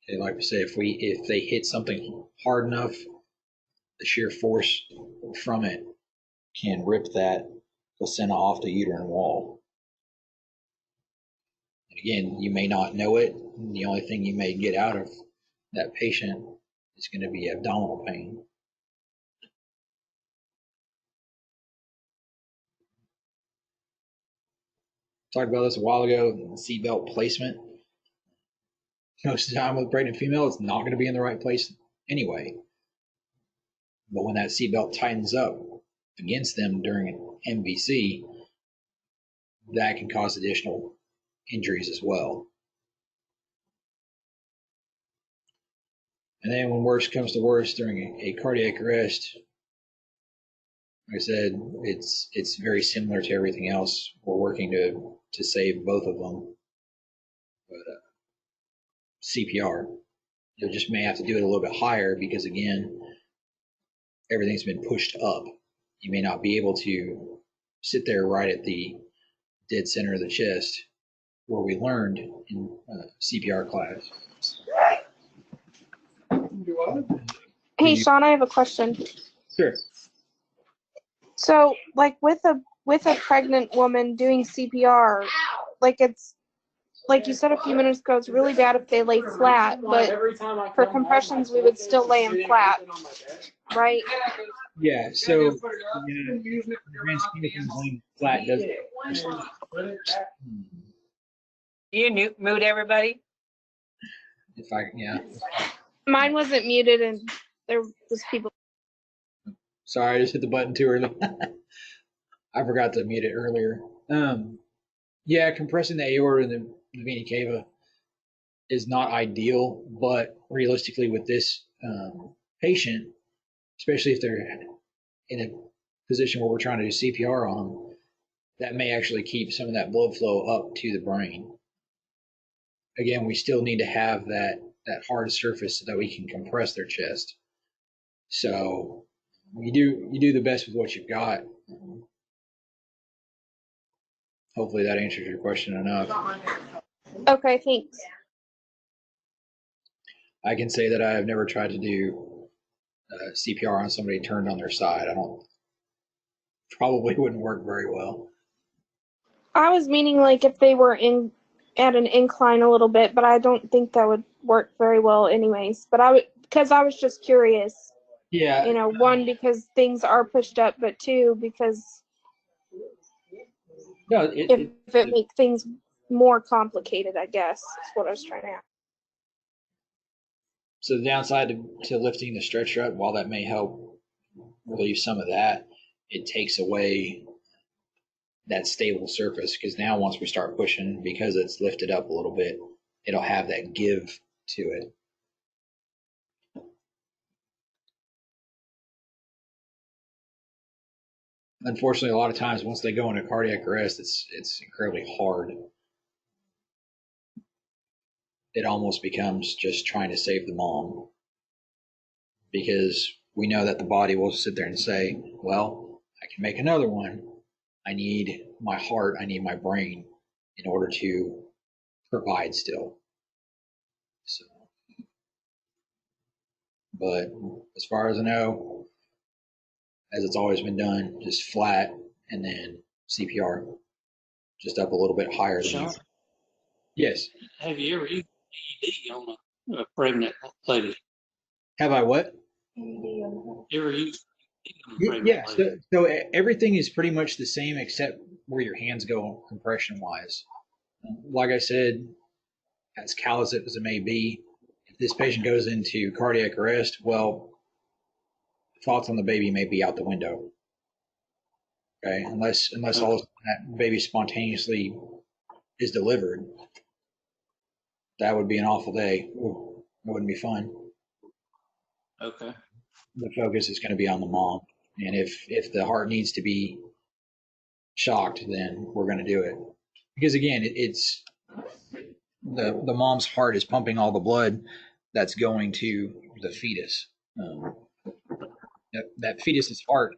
Okay, like we say, if they hit something hard enough, the sheer force from it can rip that placenta off the uterine wall. And again, you may not know it. The only thing you may get out of that patient is going to be abdominal pain. Talked about this a while ago, seatbelt placement. Most of the time with a pregnant female, it's not going to be in the right place anyway. But when that seatbelt tightens up against them during an MVC, that can cause additional injuries as well. And then when worst comes to worst during a cardiac arrest, like I said, it's very similar to everything else. We're working to save both of them. But CPR, you just may have to do it a little bit higher, because again, everything's been pushed up. You may not be able to sit there right at the dead center of the chest where we learned in CPR class. Hey, Sean, I have a question. Sure. So, like with a pregnant woman doing CPR, like it's like you said a few minutes ago, it's really bad if they lay flat, but for compressions we would still lay them flat, right? Yeah. So yeah, in the grand scheme of things, laying flat doesn't. You mute everybody? If I yeah. Mine wasn't muted and there was people. Sorry, I just hit the button too early. I forgot to mute it earlier. Yeah, compressing the aorta and the vena cava is not ideal, but realistically, with this patient, especially if they're in a position where we're trying to do CPR on them, that may actually keep some of that blood flow up to the brain. Again, we still need to have that hard surface so that we can compress their chest. So you do the best with what you've got. Hopefully that answers your question enough. Okay, thanks. I can say that I have never tried to do CPR on somebody turned on their side. I don't probably wouldn't work very well. I was meaning like if they were in at an incline a little bit, but I don't think that would work very well anyways. But because I was just curious, Yeah. you know, one, because things are pushed up, but two, because No, if it makes things more complicated, I guess is what I was trying to ask. so the downside to lifting the stretcher up, while that may help relieve some of that, it takes away that stable surface because now once we start pushing, because it's lifted up a little bit, it'll have that give to it. Unfortunately, a lot of times once they go into cardiac arrest, it's incredibly hard. It almost becomes just trying to save the mom because we know that the body will sit there and say, well, I can make another one. I need my heart, I need my brain in order to provide still. So, but as far as I know, as it's always been done, just flat and then CPR, just up a little bit higher than Sean, usual. Yes. have you ever used ED on a pregnant lady? Have I what? You ever used ED on a pregnant Yeah. lady? So everything is pretty much the same except where your hands go compression wise. Like I said, as callous as it may be, if this patient goes into cardiac arrest, well, thoughts on the baby may be out the window. Okay, unless all of a sudden that baby spontaneously is delivered, that would be an awful day. Ooh, it wouldn't be fun. Okay. The focus is going to be on the mom, and if the heart needs to be shocked, then we're going to do it because again, it's the mom's heart is pumping all the blood that's going to the fetus. That fetus's heart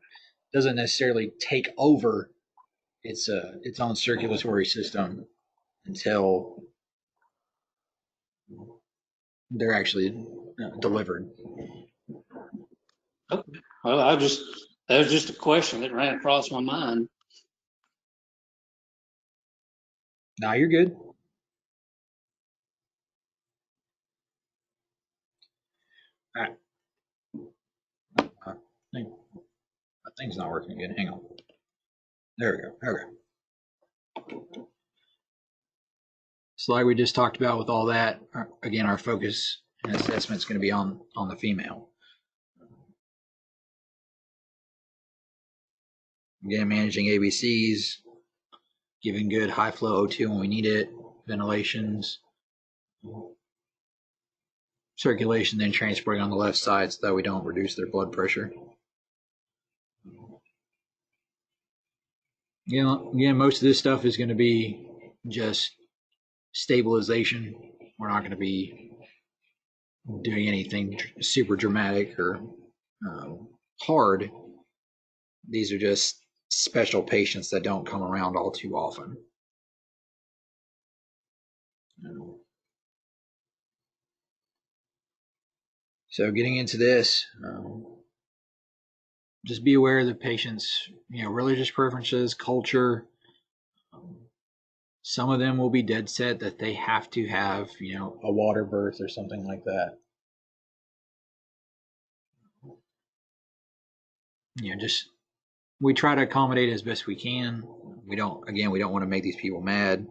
doesn't necessarily take over its own circulatory system until they're actually delivered. Okay. Well, that was just a question that ran across my mind. Now you're good. All right. My thing's not working again. Hang on. There we go. Okay. So like we just talked about with all that, again, our focus and assessment is going to be on the female. Again, managing ABCs, giving good high flow O2 when we need it, ventilations, circulation, then transporting on the left side so that we don't reduce their blood pressure. Again, most of this stuff is going to be just stabilization. We're not going to be doing anything super dramatic or hard. These are just special patients that don't come around all too often. So getting into this, just be aware of the patient's, religious preferences, culture. Some of them will be dead set that they have to have, a water birth or something like that. Just we try to accommodate as best we can. We don't want to make these people mad.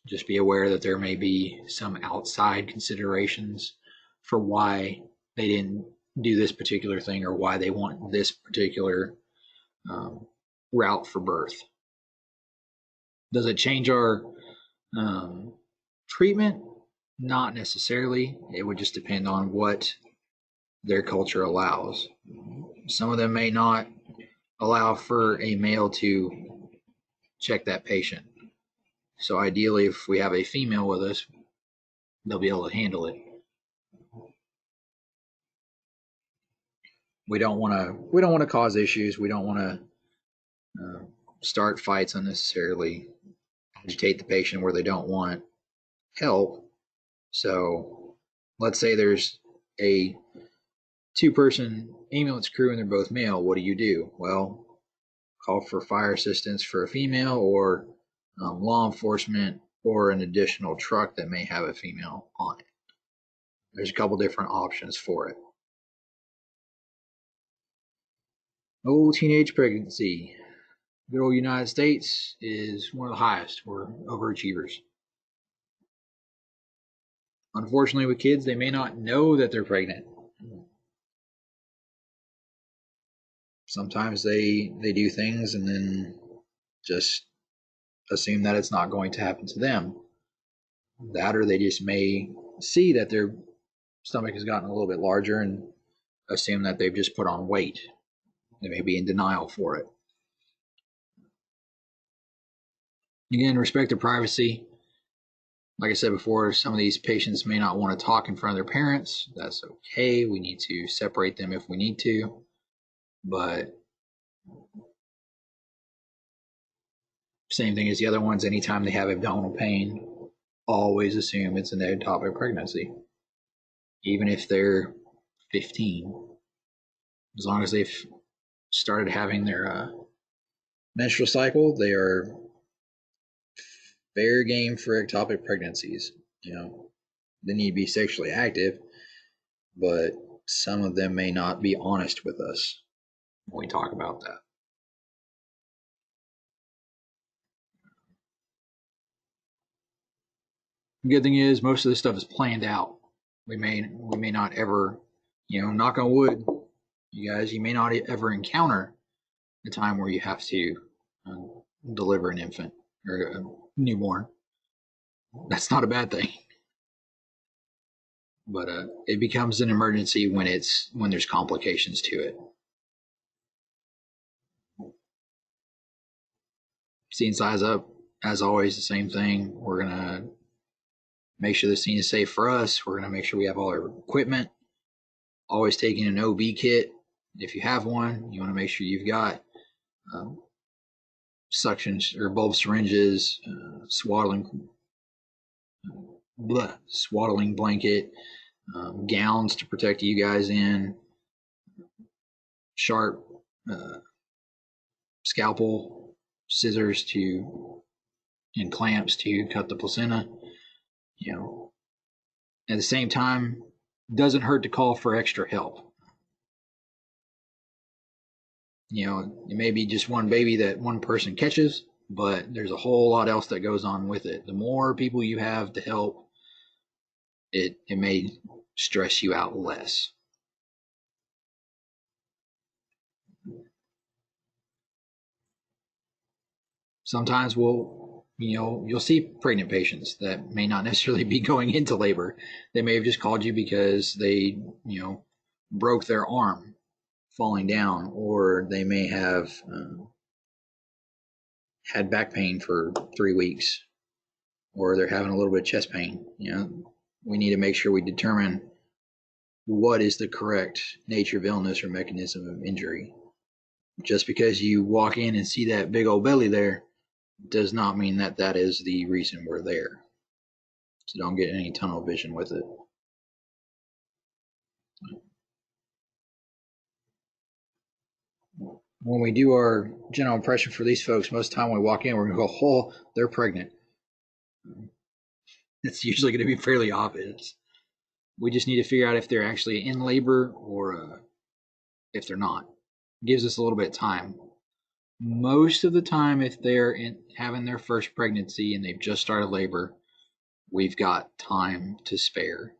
Just be aware that there may be some outside considerations for why they didn't do this particular thing or why they want this particular route for birth. Does it change our treatment? Not necessarily. It would just depend on what their culture allows. Some of them may not allow for a male to check that patient. So ideally, if we have a female with us, they'll be able to handle it. We don't want to cause issues. We don't want to start fights unnecessarily, agitate the patient where they don't want help. So let's say there's a 2-person ambulance crew and they're both male. What do? Well, call for fire assistance for a female, or law enforcement, or an additional truck that may have a female on it. There's a couple different options for it. Teenage pregnancy. Good old United States is one of the highest. We're overachievers. Unfortunately, with kids, they may not know that they're pregnant. Sometimes they do things and then just assume that it's not going to happen to them. That, or they just may see that their stomach has gotten a little bit larger and assume that they've just put on weight. They may be in denial for it. Again, respect their privacy. Like I said before, some of these patients may not want to talk in front of their parents. That's okay. We need to separate them if we need to. But same thing as the other ones, anytime they have abdominal pain, always assume it's an ectopic pregnancy. Even if they're 15. As long as they've started having their menstrual cycle, they are fair game for ectopic pregnancies. They need to be sexually active, but some of them may not be honest with us when we talk about that. The good thing is most of this stuff is planned out. We may not ever, knock on wood, you guys, you may not ever encounter a time where you have to deliver an infant or a newborn. That's not a bad thing. But it becomes an emergency when there's complications to it. Scene size up, as always, the same thing. We're gonna make sure the scene is safe for us. We're gonna make sure we have all our equipment. Always taking an OB kit. If you have one, you want to make sure you've got suction or bulb syringes, swaddling blanket, gowns to protect you guys in, sharp scalpel, scissors and clamps to cut the placenta. At the same time, doesn't hurt to call for extra help. It may be just one baby that one person catches, but there's a whole lot else that goes on with it. The more people you have to help, it may stress you out less. Sometimes you'll see pregnant patients that may not necessarily be going into labor. They may have just called you because they, broke their arm falling down, or they may have had back pain for 3 weeks, or they're having a little bit of chest pain. We need to make sure we determine what is the correct nature of illness or mechanism of injury. Just because you walk in and see that big old belly there does not mean that that is the reason we're there. So don't get any tunnel vision with it. When we do our general impression for these folks, most of the time when we walk in, we're going to go, oh, they're pregnant. It's usually going to be fairly obvious. We just need to figure out if they're actually in labor or if they're not. It gives us a little bit of time. Most of the time, if they're having their first pregnancy and they've just started labor, we've got time to spare.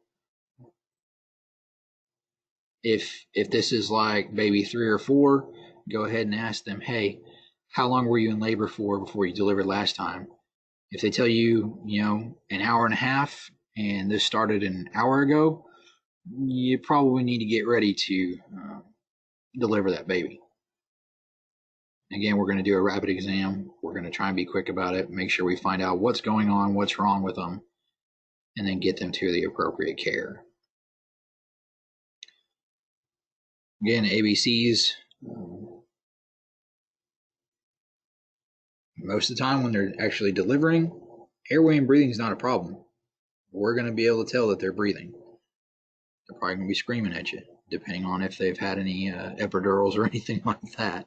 If this is like baby 3 or 4, go ahead and ask them, hey, how long were you in labor for before you delivered last time? If they tell you, an hour and a half and this started an hour ago, you probably need to get ready to deliver that baby. Again, we're going to do a rapid exam. We're going to try and be quick about it, make sure we find out what's going on, what's wrong with them, and then get them to the appropriate care. Again, ABCs, most of the time when they're actually delivering, airway and breathing is not a problem. We're going to be able to tell that they're breathing. They're probably going to be screaming at you, depending on if they've had any epidurals or anything like that.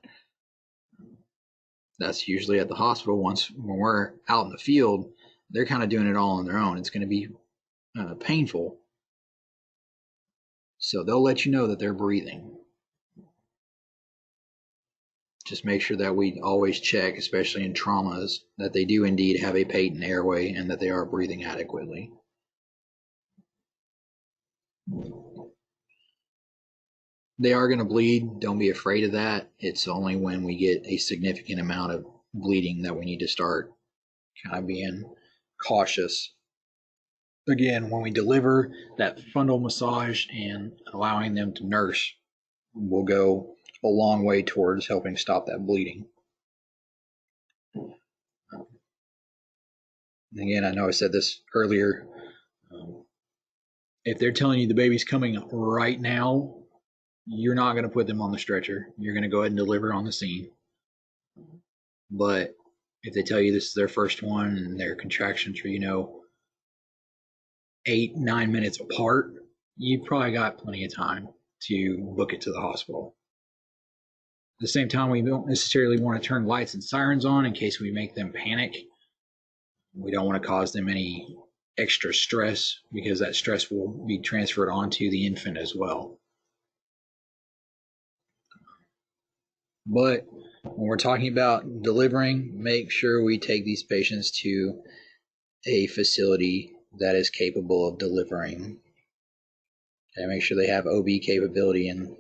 That's usually at the hospital. When we're out in the field, they're kind of doing it all on their own. It's going to be painful. So they'll let you know that they're breathing. Just make sure that we always check, especially in traumas, that they do indeed have a patent airway and that they are breathing adequately. They are going to bleed. Don't be afraid of that. It's only when we get a significant amount of bleeding that we need to start kind of being cautious. Again, when we deliver, that fundal massage and allowing them to nurse will go a long way towards helping stop that bleeding. Again, I know I said this earlier. If they're telling you the baby's coming right now, you're not going to put them on the stretcher. You're going to go ahead and deliver on the scene. But if they tell you this is their first one and their contractions are, 8-9 minutes apart, you've probably got plenty of time to book it to the hospital. At the same time, we don't necessarily want to turn lights and sirens on in case we make them panic. We don't want to cause them any extra stress because that stress will be transferred onto the infant as well. But when we're talking about delivering, make sure we take these patients to a facility that is capable of delivering. Okay, make sure they have OB capability and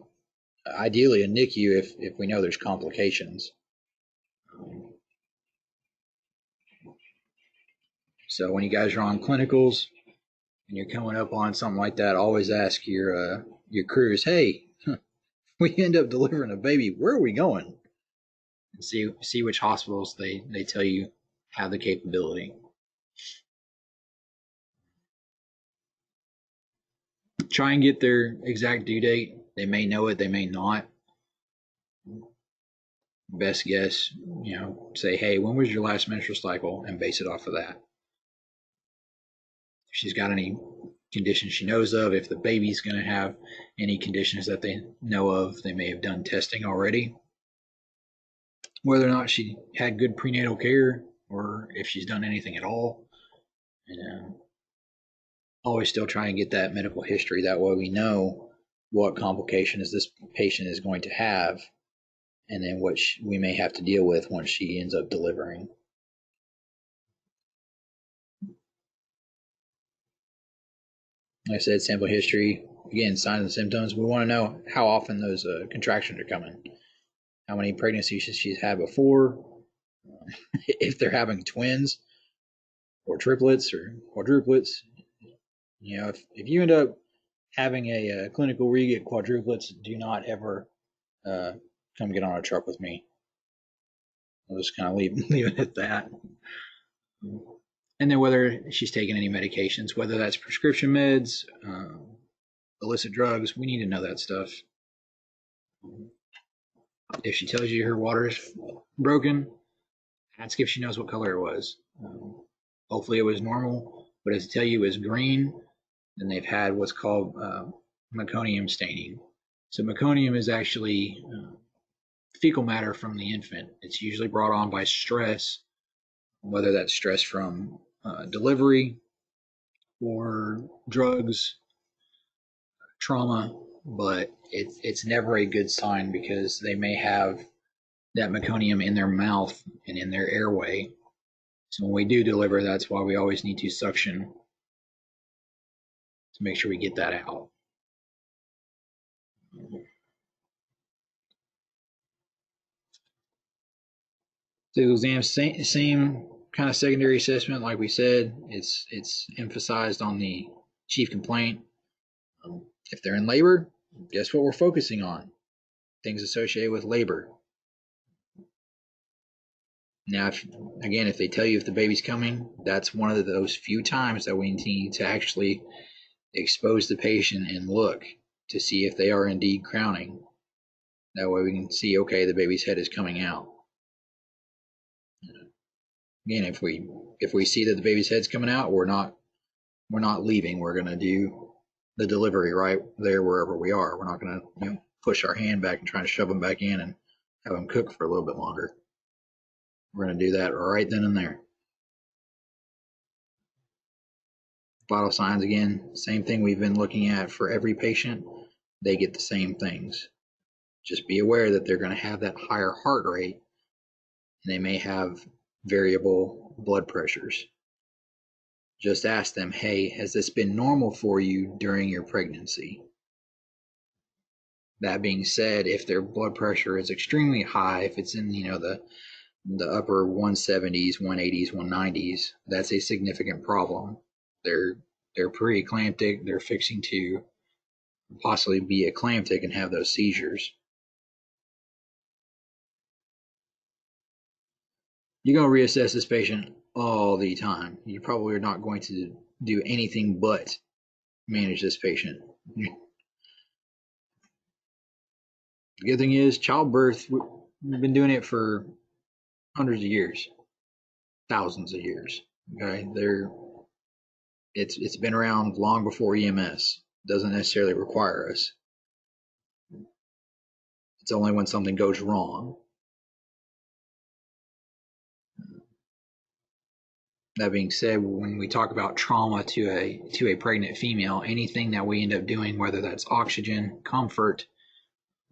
ideally a NICU if we know there's complications. So when you guys are on clinicals and you're coming up on something like that, always ask your crews, hey, we end up delivering a baby, where are we going? And see which hospitals they tell you have the capability. Try and get their exact due date. They may know it, they may not. Best guess, say, hey, when was your last menstrual cycle, and base it off of that. If she's got any conditions she knows of, if the baby's going to have any conditions that they know of, they may have done testing already. Whether or not she had good prenatal care or if she's done anything at all. Always still try and get that medical history. That way we know what complications this patient is going to have and then what we may have to deal with once she ends up delivering. Like I said, sample history. Again, signs and symptoms. We want to know how often those contractions are coming. How many pregnancies she's had before. If they're having twins or triplets or quadruplets. If you end up having a clinical where you get quadruplets, do not ever come get on a truck with me. I'll just kind of leave it at that. And then whether she's taking any medications, whether that's prescription meds, illicit drugs, we need to know that stuff. If she tells you her water is broken, Ask if she knows what color it was. Hopefully it was normal, but as I tell you, it was green. Then they've had what's called meconium staining. So meconium is actually fecal matter from the infant. It's usually brought on by stress, whether that's stress from delivery or drugs, trauma, but it's never a good sign because they may have that meconium in their mouth and in their airway. So when we do deliver, that's why we always need to suction to make sure we get that out. So exam, same kind of secondary assessment, like we said. It's emphasized on the chief complaint. If they're in labor, guess what we're focusing on? Things associated with labor. Now, if they tell you if the baby's coming, that's one of those few times that we need to actually expose the patient and look to see if they are indeed crowning. That way we can see, okay, the baby's head is coming out. Again, if we see that the baby's head's coming out, we're not leaving. We're going to do the delivery right there wherever we are. We're not going to push our hand back and try to shove them back in and have them cook for a little bit longer. We're going to do that right then and there. Vital signs, again, same thing we've been looking at for every patient. They get the same things. Just be aware that they're going to have that higher heart rate and they may have variable blood pressures. Just ask them, hey, has this been normal for you during your pregnancy? That being said, if their blood pressure is extremely high, if it's in the upper 170s, 180s, 190s, that's a significant problem. They're pre-eclamptic. They're fixing to possibly be eclamptic and have those seizures. You're going to reassess this patient all the time. You probably are not going to do anything but manage this patient. The good thing is childbirth, we've been doing it for hundreds of years, thousands of years. Okay, it's been around long before EMS. Doesn't necessarily require us. It's only when something goes wrong. That being said, when we talk about trauma to a pregnant female, anything that we end up doing, whether that's oxygen, comfort,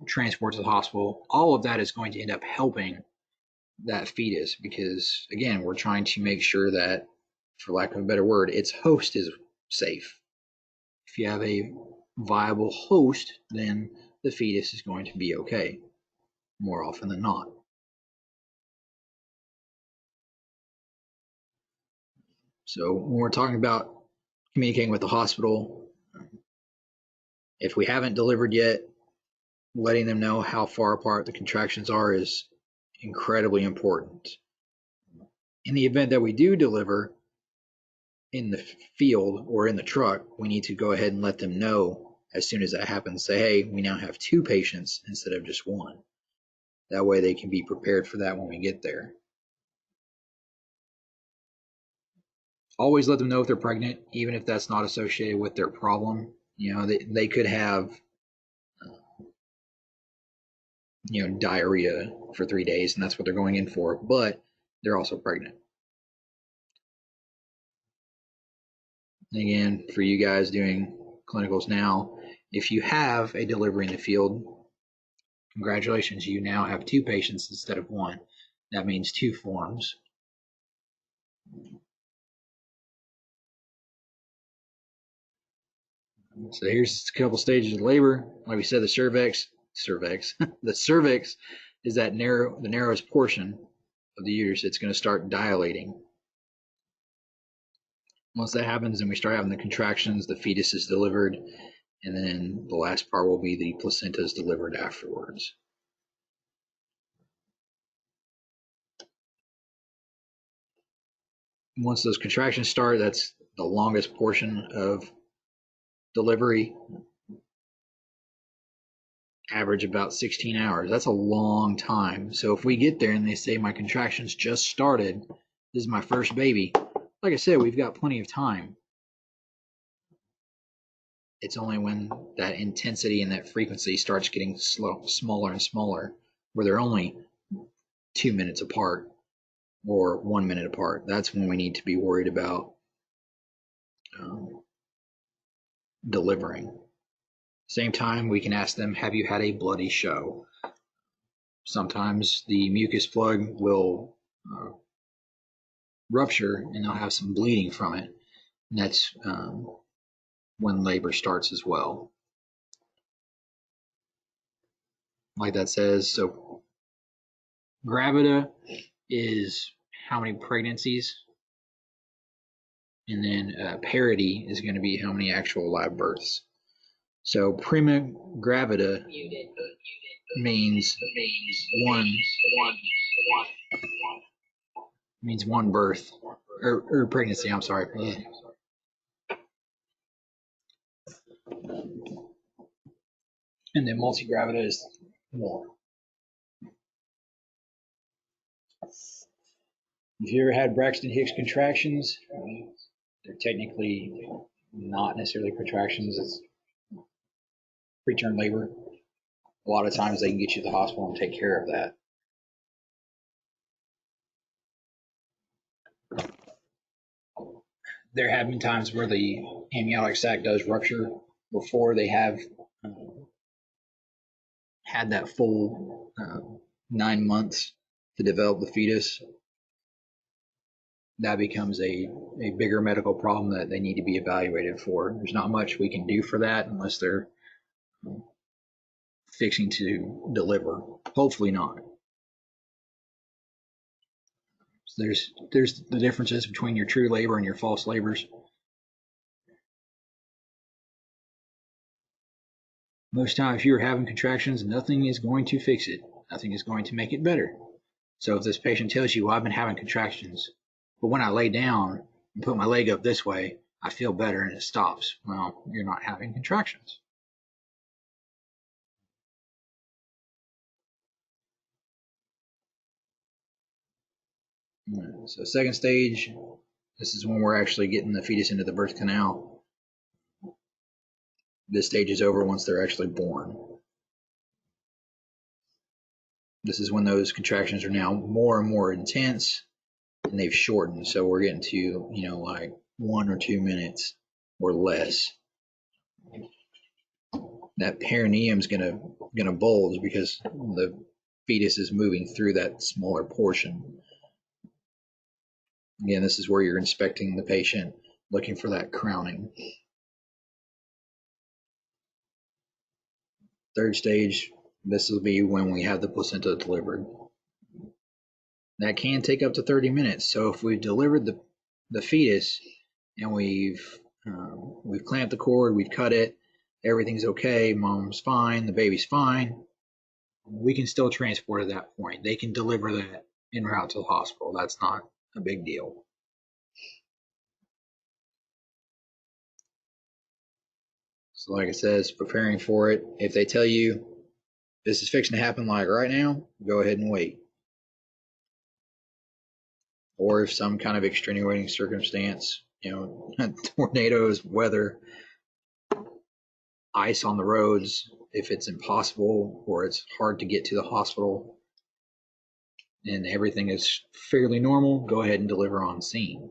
transport to the hospital, all of that is going to end up helping that fetus because, again, we're trying to make sure that, for lack of a better word, its host is safe. If you have a viable host, then the fetus is going to be okay, more often than not. So when we're talking about communicating with the hospital, if we haven't delivered yet, letting them know how far apart the contractions are is incredibly important. In the event that we do deliver in the field or in the truck, we need to go ahead and let them know as soon as that happens. Say, hey, we now have 2 patients instead of just 1. That way they can be prepared for that when we get there. Always let them know if they're pregnant, even if that's not associated with their problem. They could have diarrhea for 3 days and that's what they're going in for, but they're also pregnant. Again, for you guys doing clinicals now, if you have a delivery in the field, congratulations, you now have 2 patients instead of 1. That means 2 forms. So here's a couple stages of labor. Like we said, the cervix, the cervix is the narrowest portion of the uterus. It's going to start dilating. Once that happens and we start having the contractions, the fetus is delivered, and then the last part will be the placenta is delivered afterwards. Once those contractions start, that's the longest portion of delivery. average about 16 hours. That's a long time. So if we get there and they say my contractions just started, this is my first baby, like I said, we've got plenty of time. It's only when that intensity and that frequency starts getting smaller and smaller, where they're only 2 minutes apart or 1 minute apart. That's when we need to be worried about delivering. Same time, we can ask them, have you had a bloody show? Sometimes the mucus plug will rupture and they'll have some bleeding from it. And that's when labor starts as well. Like that says, so gravida is how many pregnancies, and then parity is going to be how many actual live births. So prima gravida means one birth or pregnancy. I'm sorry. Yeah. And then multigravida is more. If you ever had Braxton Hicks contractions, they're technically not necessarily contractions. It's preterm labor. A lot of times they can get you to the hospital and take care of that. There have been times where the amniotic sac does rupture before they have had that full 9 months to develop the fetus. That becomes a bigger medical problem that they need to be evaluated for. There's not much we can do for that unless they're fixing to deliver. Hopefully not. So there's the differences between your true labor and your false labors. Most times, if you're having contractions, nothing is going to fix it. Nothing is going to make it better. So if this patient tells you, well, I've been having contractions, but when I lay down and put my leg up this way, I feel better and it stops. Well, you're not having contractions. So second stage, this is when we're actually getting the fetus into the birth canal. This stage is over once they're actually born. This is when those contractions are now more and more intense and they've shortened. So we're getting to, like 1 or 2 minutes or less. That perineum is gonna bulge because the fetus is moving through that smaller portion. Again, this is where you're inspecting the patient, looking for that crowning. Third stage, this will be when we have the placenta delivered. That can take up to 30 minutes. So if we've delivered the fetus and we've clamped the cord, we've cut it, everything's okay, mom's fine, the baby's fine, we can still transport at that point. They can deliver that en route to the hospital. That's not a big deal. So like it says, preparing for it. If they tell you this is fixing to happen like right now, go ahead and wait. Or if some kind of extenuating circumstance, tornadoes, weather, ice on the roads, if it's impossible or it's hard to get to the hospital and everything is fairly normal, go ahead and deliver on scene.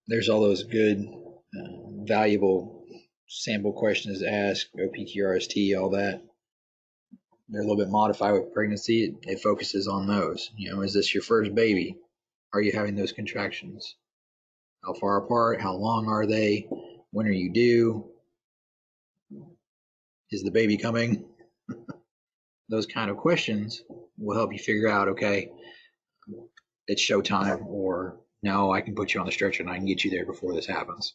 There's all those good, valuable sample questions to ask, OPQRST, all that. They're a little bit modified with pregnancy. It focuses on those. Is this your first baby? Are you having those contractions? How far apart? How long are they? When are you due? Is the baby coming? Those kind of questions will help you figure out, okay, it's showtime, or no, I can put you on the stretcher and I can get you there before this happens.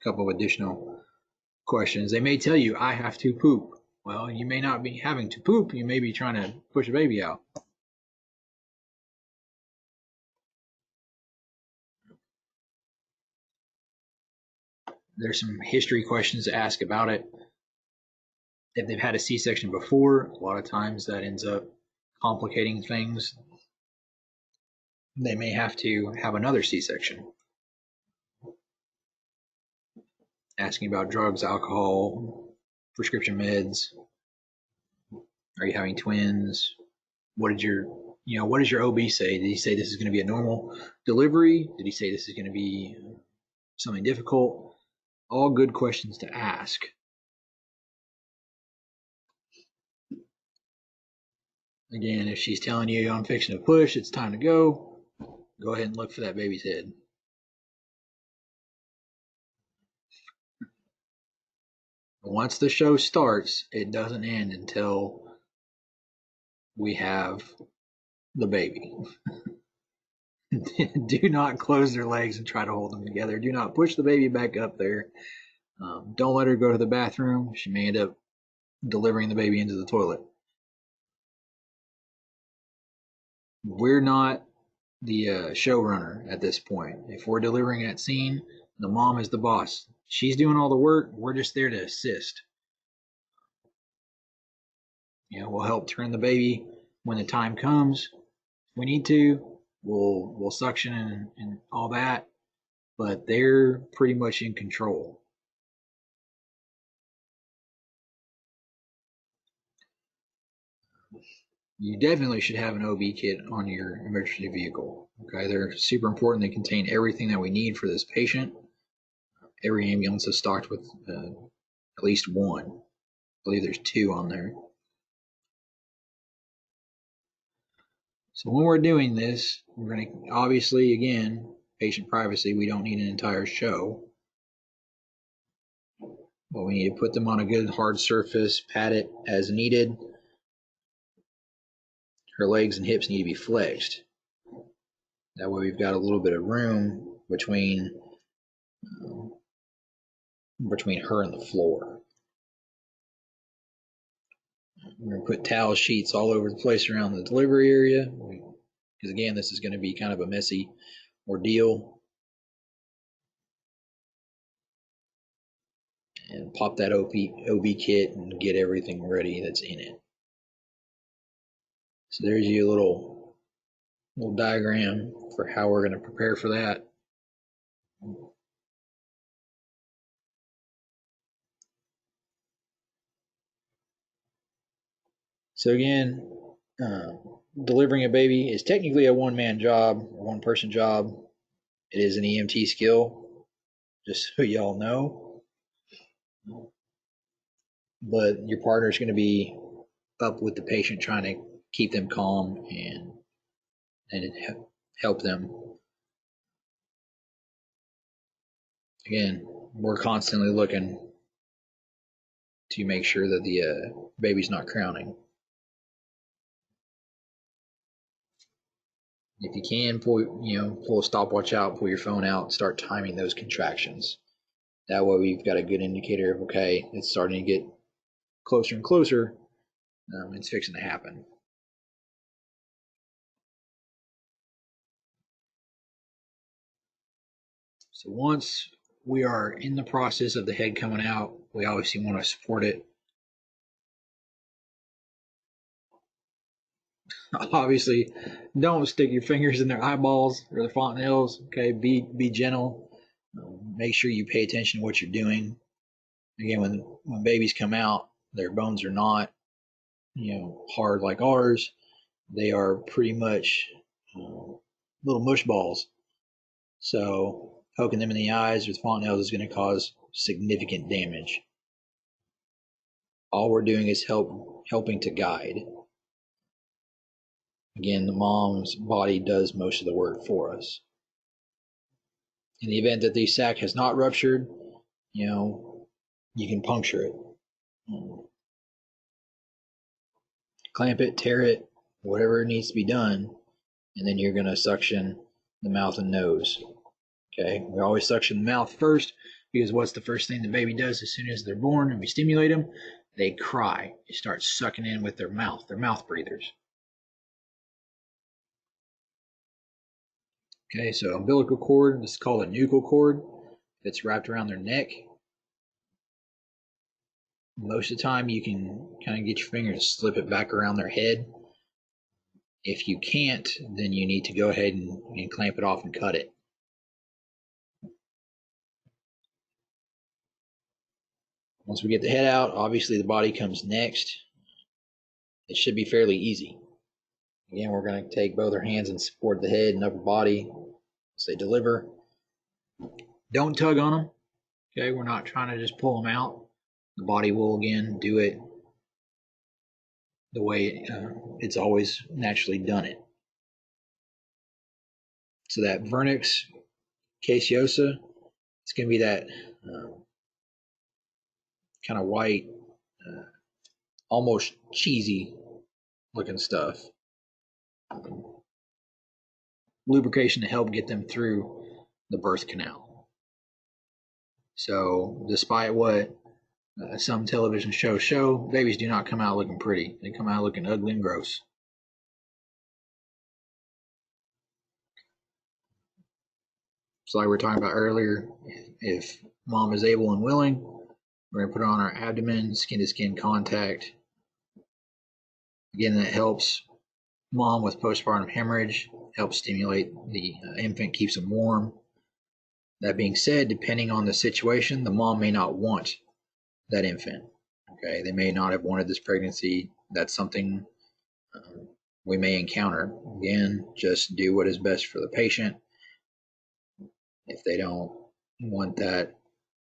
A couple of additional questions. They may tell you, I have to poop. Well, you may not be having to poop. You may be trying to push a baby out. There's some history questions to ask about it. If they've had a C-section before, a lot of times that ends up complicating things. They may have to have another C-section. Asking about drugs, alcohol, prescription meds. Are you having twins? What does your OB say? Did he say this is going to be a normal delivery? Did he say this is going to be something difficult? All good questions to ask. Again, if she's telling you I'm fixing to push, it's time to go ahead and look for that baby's head. Once the show starts, it doesn't end until we have the baby. Do not close their legs and try to hold them together. Do not push the baby back up there. Don't let her go to the bathroom. She may end up delivering the baby into the toilet. We're not the showrunner at this point. If we're delivering that scene, the mom is the boss. She's doing all the work. We're just there to assist. We'll help turn the baby when the time comes. If we need to, we'll suction and all that, but they're pretty much in control. You definitely should have an OB kit on your emergency vehicle. Okay, they're super important. They contain everything that we need for this patient. Every ambulance is stocked with at least one. I believe there's 2 on there. So when we're doing this, we're going to obviously, again, patient privacy. We don't need an entire show. But we need to put them on a good hard surface, pat it as needed. Her legs and hips need to be flexed. That way we've got a little bit of room between her and the floor. We're going to put towel sheets all over the place around the delivery area. Because again, this is going to be kind of a messy ordeal. And pop that OB kit and get everything ready that's in it. So there's your little diagram for how we're going to prepare for that. So again, delivering a baby is technically a one-man job, a one-person job. It is an EMT skill, just so y'all know. But your partner is going to be up with the patient, trying to keep them calm and help them. Again, we're constantly looking to make sure that the baby's not crowning. If you can, pull a stopwatch out, pull your phone out, start timing those contractions. That way we've got a good indicator of, okay, it's starting to get closer and closer. It's fixing to happen. So once we are in the process of the head coming out, we obviously want to support it. Obviously, don't stick your fingers in their eyeballs or their fontanelles. Okay, be gentle. Make sure you pay attention to what you're doing. Again, when babies come out, their bones are not, hard like ours. They are pretty much little mush balls. So poking them in the eyes with fontanelles is going to cause significant damage. All we're doing is helping to guide. Again, the mom's body does most of the work for us. In the event that the sac has not ruptured, you can puncture it. Clamp it, tear it, whatever needs to be done, and then you're going to suction the mouth and nose. Okay, we always suction the mouth first, because what's the first thing the baby does as soon as they're born and we stimulate them? They cry. They start sucking in with their mouth. They're mouth breathers. Okay, so umbilical cord, this is called a nuchal cord. If it's wrapped around their neck, most of the time you can kind of get your finger to slip it back around their head. If you can't, then you need to go ahead and clamp it off and cut it. Once we get the head out, obviously the body comes next. It should be fairly easy. Again, we're going to take both our hands and support the head and upper body as they deliver. Don't tug on them. Okay, we're not trying to just pull them out. The body will again do it the way it's always naturally done it. So that vernix caseosa, it's going to be that kind of white, almost cheesy looking stuff. Lubrication to help get them through the birth canal. So despite what some television shows show, babies do not come out looking pretty. They come out looking ugly and gross. So like we were talking about earlier, if mom is able and willing, we're going to put it on our abdomen, skin to skin contact. Again, that helps mom with postpartum hemorrhage, helps stimulate the infant, keeps them warm. That being said, depending on the situation, the mom may not want that infant. Okay, they may not have wanted this pregnancy. That's something we may encounter. Again, just do what is best for the patient. If they don't want that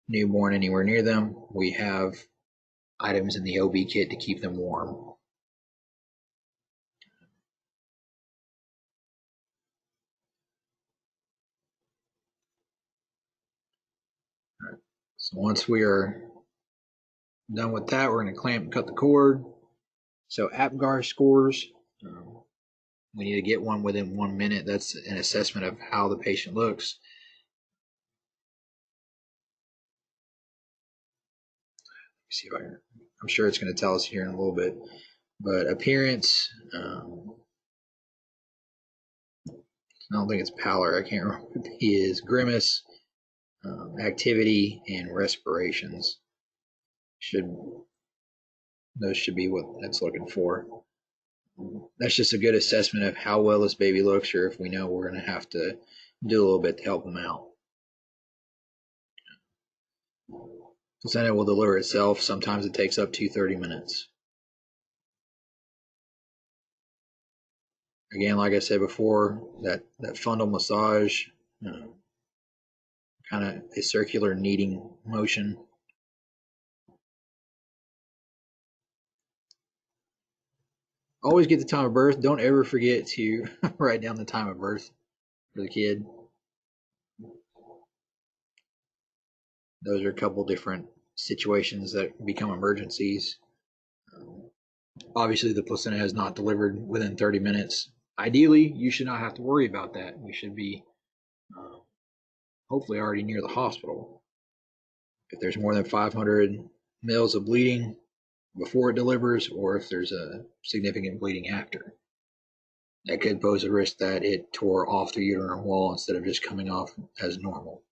newborn anywhere near them, we have items in the OB kit to keep them warm. So once we are done with that, we're going to clamp and cut the cord. So APGAR scores, we need to get one within 1 minute. That's an assessment of how the patient looks. See if I'm sure it's going to tell us here in a little bit. But appearance, I don't think it's pallor. I can't remember what he is. Grimace, activity, and respirations. Those should be what that's looking for. That's just a good assessment of how well this baby looks, or if we know we're going to have to do a little bit to help them out. Placenta will deliver itself. Sometimes it takes up to 30 minutes. Again, like I said before, that fundal massage, kind of a circular kneading motion. Always get the time of birth. Don't ever forget to write down the time of birth for the kid. Those are a couple different situations that become emergencies. Obviously, the placenta has not delivered within 30 minutes. Ideally, you should not have to worry about that. You should be hopefully already near the hospital. If there's more than 500 mils of bleeding before it delivers, or if there's a significant bleeding after, that could pose a risk that it tore off the uterine wall instead of just coming off as normal.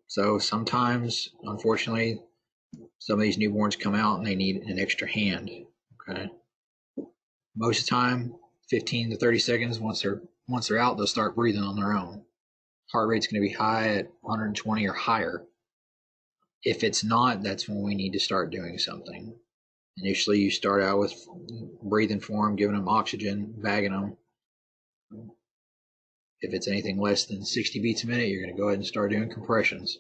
So sometimes, unfortunately, some of these newborns come out and they need an extra hand. Okay. Most of the time, 15 to 30 seconds, once they're out, they'll start breathing on their own. Heart rate's going to be high at 120 or higher. If it's not, that's when we need to start doing something. Initially, you start out with breathing for them, giving them oxygen, bagging them. If it's anything less than 60 beats a minute, you're going to go ahead and start doing compressions.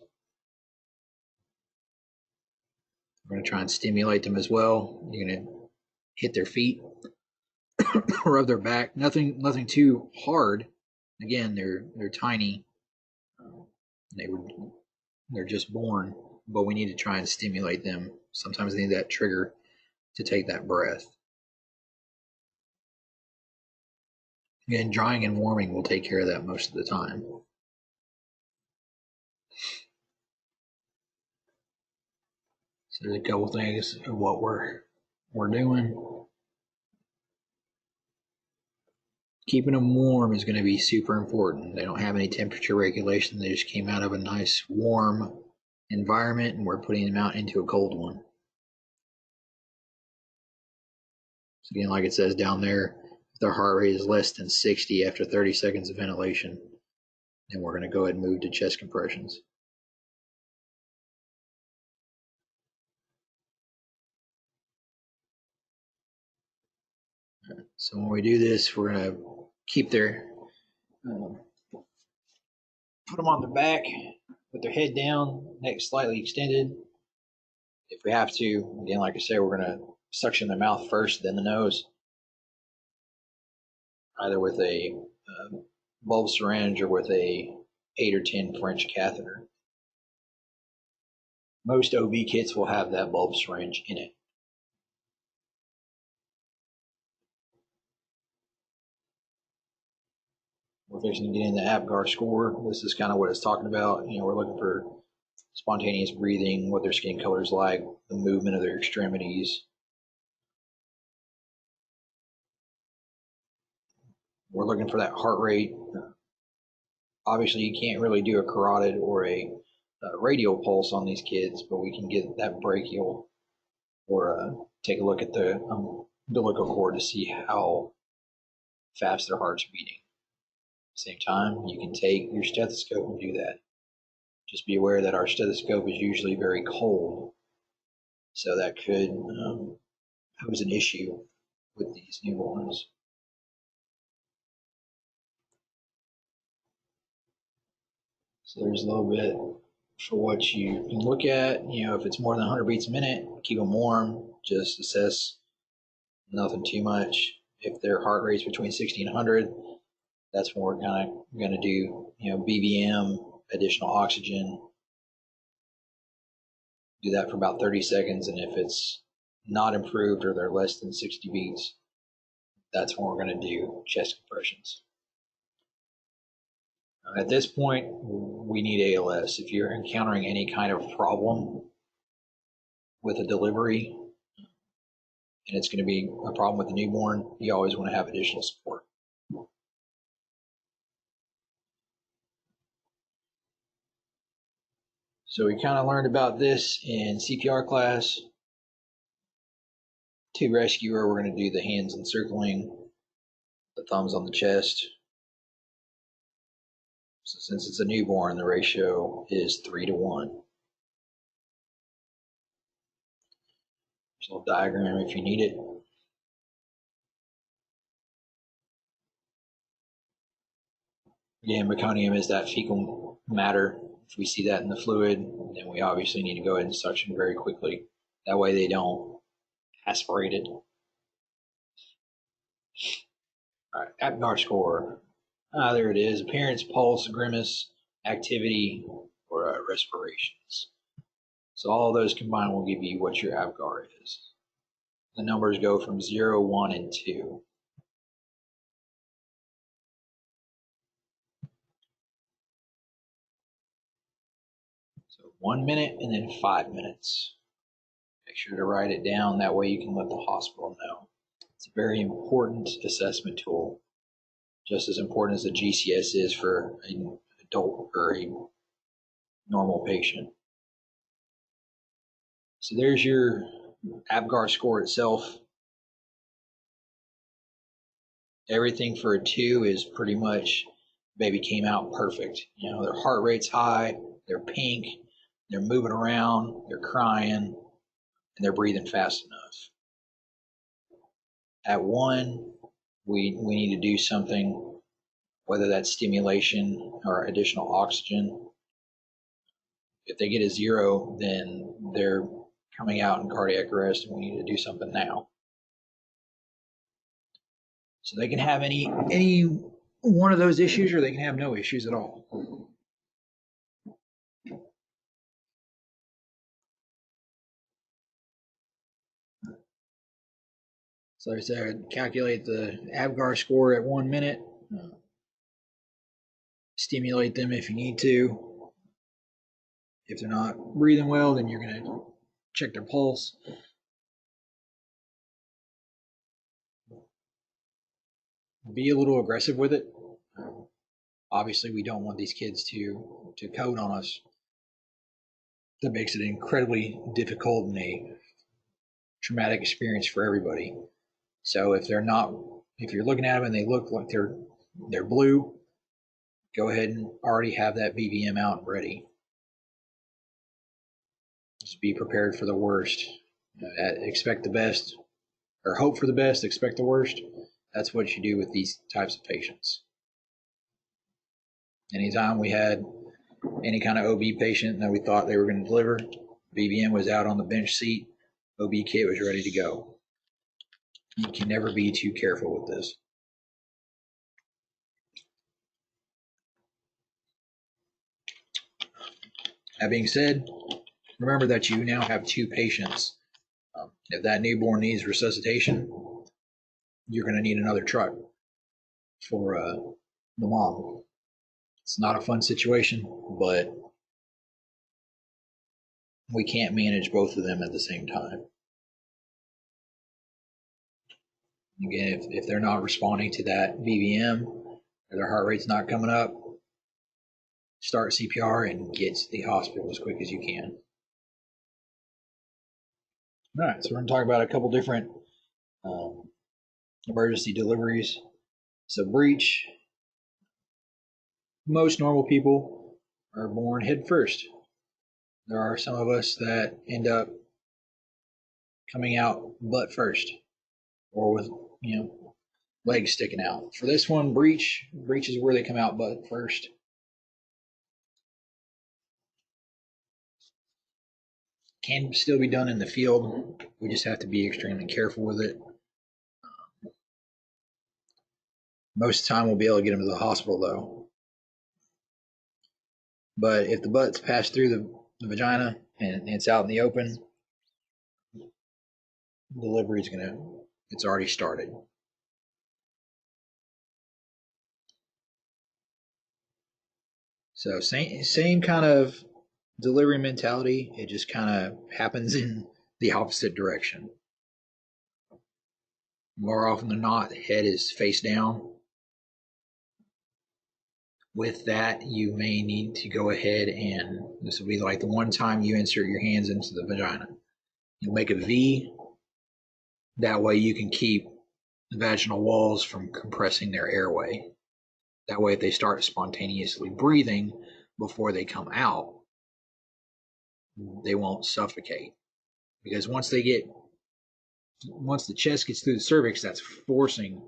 We're going to try and stimulate them as well. You're going to hit their feet, rub their back. Nothing too hard. Again, they're tiny. They're just born, but we need to try and stimulate them. Sometimes they need that trigger to take that breath. Again, drying and warming will take care of that most of the time. So there's a couple things of what we're doing. Keeping them warm is going to be super important. They don't have any temperature regulation. They just came out of a nice warm environment and we're putting them out into a cold one. So again, like it says down there, if their heart rate is less than 60 after 30 seconds of ventilation, then we're going to go ahead and move to chest compressions. So when we do this, we're going to keep their, put them on their back with their head down, neck slightly extended. If we have to, again, like I said, we're going to suction their mouth first, then the nose, either with a bulb syringe or with a 8 or 10 French catheter. Most OB kits will have that bulb syringe in it. We're fixing to get in the APGAR score. This is kind of what it's talking about. You know, we're looking for spontaneous breathing, what their skin color is like, the movement of their extremities. We're looking for that heart rate. Obviously, you can't really do a carotid or a radial pulse on these kids, but we can get that brachial or take a look at the umbilical cord to see how fast their heart's beating. At the same time, you can take your stethoscope and do that. Just be aware that our stethoscope is usually very cold, so that could pose an issue with these newborns. So there's a little bit for what you can look at. You know, if it's more than 100 beats a minute, keep them warm. Just assess, nothing too much. If their heart rate's between 60 and 100, that's when we're kind of going to do, you know, BVM, additional oxygen. Do that for about 30 seconds, and if it's not improved or they're less than 60 beats, that's when we're going to do chest compressions. At this point, we need ALS. If you're encountering any kind of problem with a delivery, and it's going to be a problem with the newborn, you always want to have additional support. So we kind of learned about this in CPR class. To rescuer, we're going to do the hands encircling, the thumbs on the chest. So since it's a newborn, the ratio is 3 to 1. There's a little diagram if you need it. Again, meconium is that fecal matter. If we see that in the fluid, then we obviously need to go ahead and suction very quickly. That way they don't aspirate it. All right, APGAR score. There it is. Appearance, pulse, grimace, activity, or respirations. So all of those combined will give you what your APGAR is. The numbers go from 0, 1, and 2. So 1 minute and then 5 minutes. Make sure to write it down. That way you can let the hospital know. It's a very important assessment tool. Just as important as the GCS is for an adult or a normal patient. So there's your APGAR score itself. Everything for a 2 is pretty much, baby came out perfect. You know, their heart rate's high, they're pink, they're moving around, they're crying, and they're breathing fast enough. At 1, we need to do something, whether that's stimulation or additional oxygen. If they get a 0, then they're coming out in cardiac arrest and we need to do something now. So they can have any one of those issues or they can have no issues at all. So like I said, calculate the APGAR score at 1 minute. Stimulate them if you need to. If they're not breathing well, then you're going to check their pulse. be a little aggressive with it. Obviously, we don't want these kids to code on us. That makes it incredibly difficult and a traumatic experience for everybody. So if you're looking at them and they look like they're blue, go ahead and already have that BVM out and ready. Just be prepared for the worst. Expect the best, or hope for the best, expect the worst. That's what you do with these types of patients. Anytime we had any kind of OB patient that we thought they were going to deliver, BVM was out on the bench seat, OB kit was ready to go. You can never be too careful with this. That being said, remember that you now have 2 patients. If that newborn needs resuscitation, you're going to need another truck for the mom. It's not a fun situation, but we can't manage both of them at the same time. Again, if they're not responding to that BVM or their heart rate's not coming up, start CPR and get to the hospital as quick as you can. All right, so we're going to talk about a couple different emergency deliveries. So breech, most normal people are born head first. There are some of us that end up coming out butt first, or with legs sticking out. For this one, breech is where they come out butt first. Can still be done in the field. We just have to be extremely careful with it. Most of the time, we'll be able to get them to the hospital though. But if the butt's passed through the vagina and it's out in the open, delivery's it's already started. So same kind of delivery mentality. It just kind of happens in the opposite direction. More often than not, the head is face down. With that, you may need to go ahead and this will be like the one time you insert your hands into the vagina. You'll make a V. That way you can keep the vaginal walls from compressing their airway. That way if they start spontaneously breathing before they come out, they won't suffocate. Because once the chest gets through the cervix, that's forcing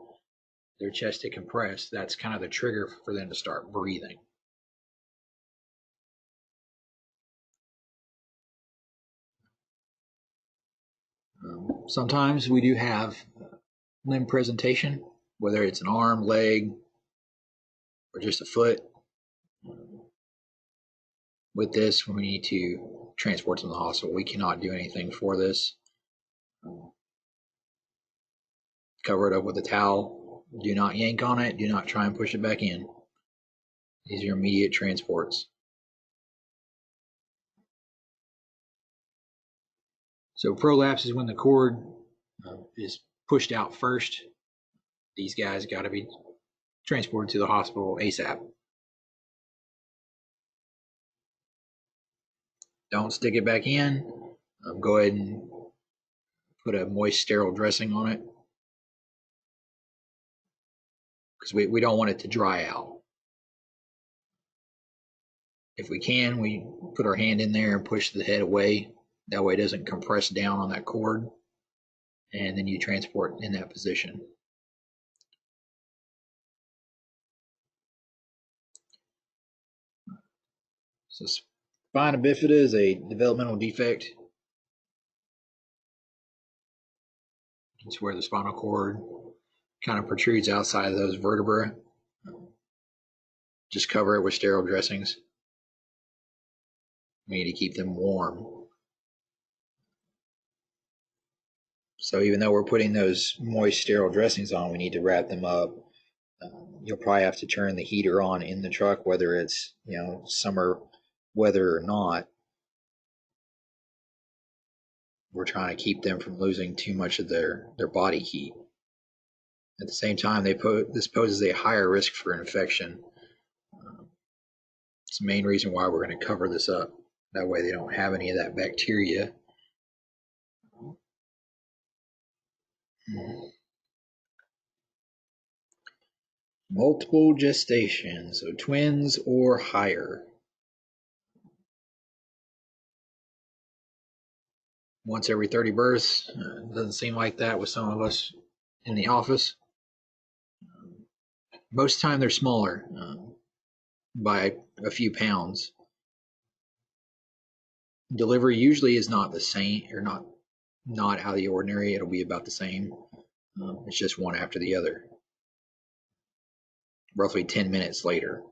their chest to compress. That's kind of the trigger for them to start breathing. Sometimes we do have limb presentation, whether it's an arm, leg, or just a foot. With this, we need to transport them to the hospital. We cannot do anything for this. Cover it up with a towel. Do not yank on it. Do not try and push it back in. These are immediate transports. So prolapse is when the cord is pushed out first. These guys got to be transported to the hospital ASAP. Don't stick it back in. Go ahead and put a moist, sterile dressing on it because we don't want it to dry out. If we can, we put our hand in there and push the head away. That way it doesn't compress down on that cord. And then you transport in that position. So spina bifida is a developmental defect. It's where the spinal cord kind of protrudes outside of those vertebrae. Just cover it with sterile dressings. We need to keep them warm. So even though we're putting those moist sterile dressings on, we need to wrap them up. You'll probably have to turn the heater on in the truck, whether it's summer weather or not. We're trying to keep them from losing too much of their body heat. At the same time, this poses a higher risk for infection. It's the main reason why we're going to cover this up. That way they don't have any of that bacteria. Multiple gestation, so twins or higher. Once every 30 births. Doesn't seem like that with some of us in the office. Most of the time they're smaller by a few pounds. Delivery usually is not the same, or not out of the ordinary. It'll be about the same. It's just one after the other. Roughly 10 minutes later.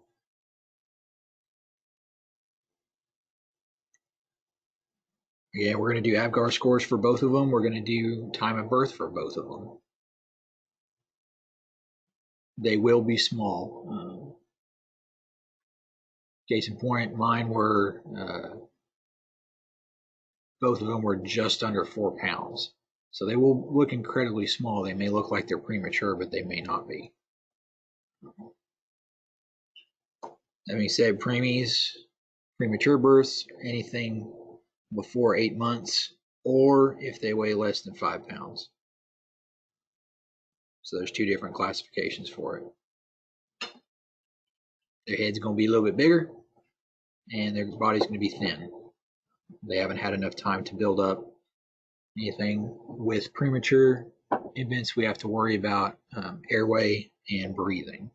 Yeah, we're going to do ABGAR scores for both of them. We're going to do time of birth for both of them. They will be small. Case in point, mine were, both of them were just under 4 pounds. So they will look incredibly small. They may look like they're premature, but they may not be. That being said, preemies, premature births, anything before 8 months, or if they weigh less than 5 pounds. So there's 2 different classifications for it. Their head's going to be a little bit bigger, and their body's going to be thin. They haven't had enough time to build up anything. With premature infants, we have to worry about airway and breathing.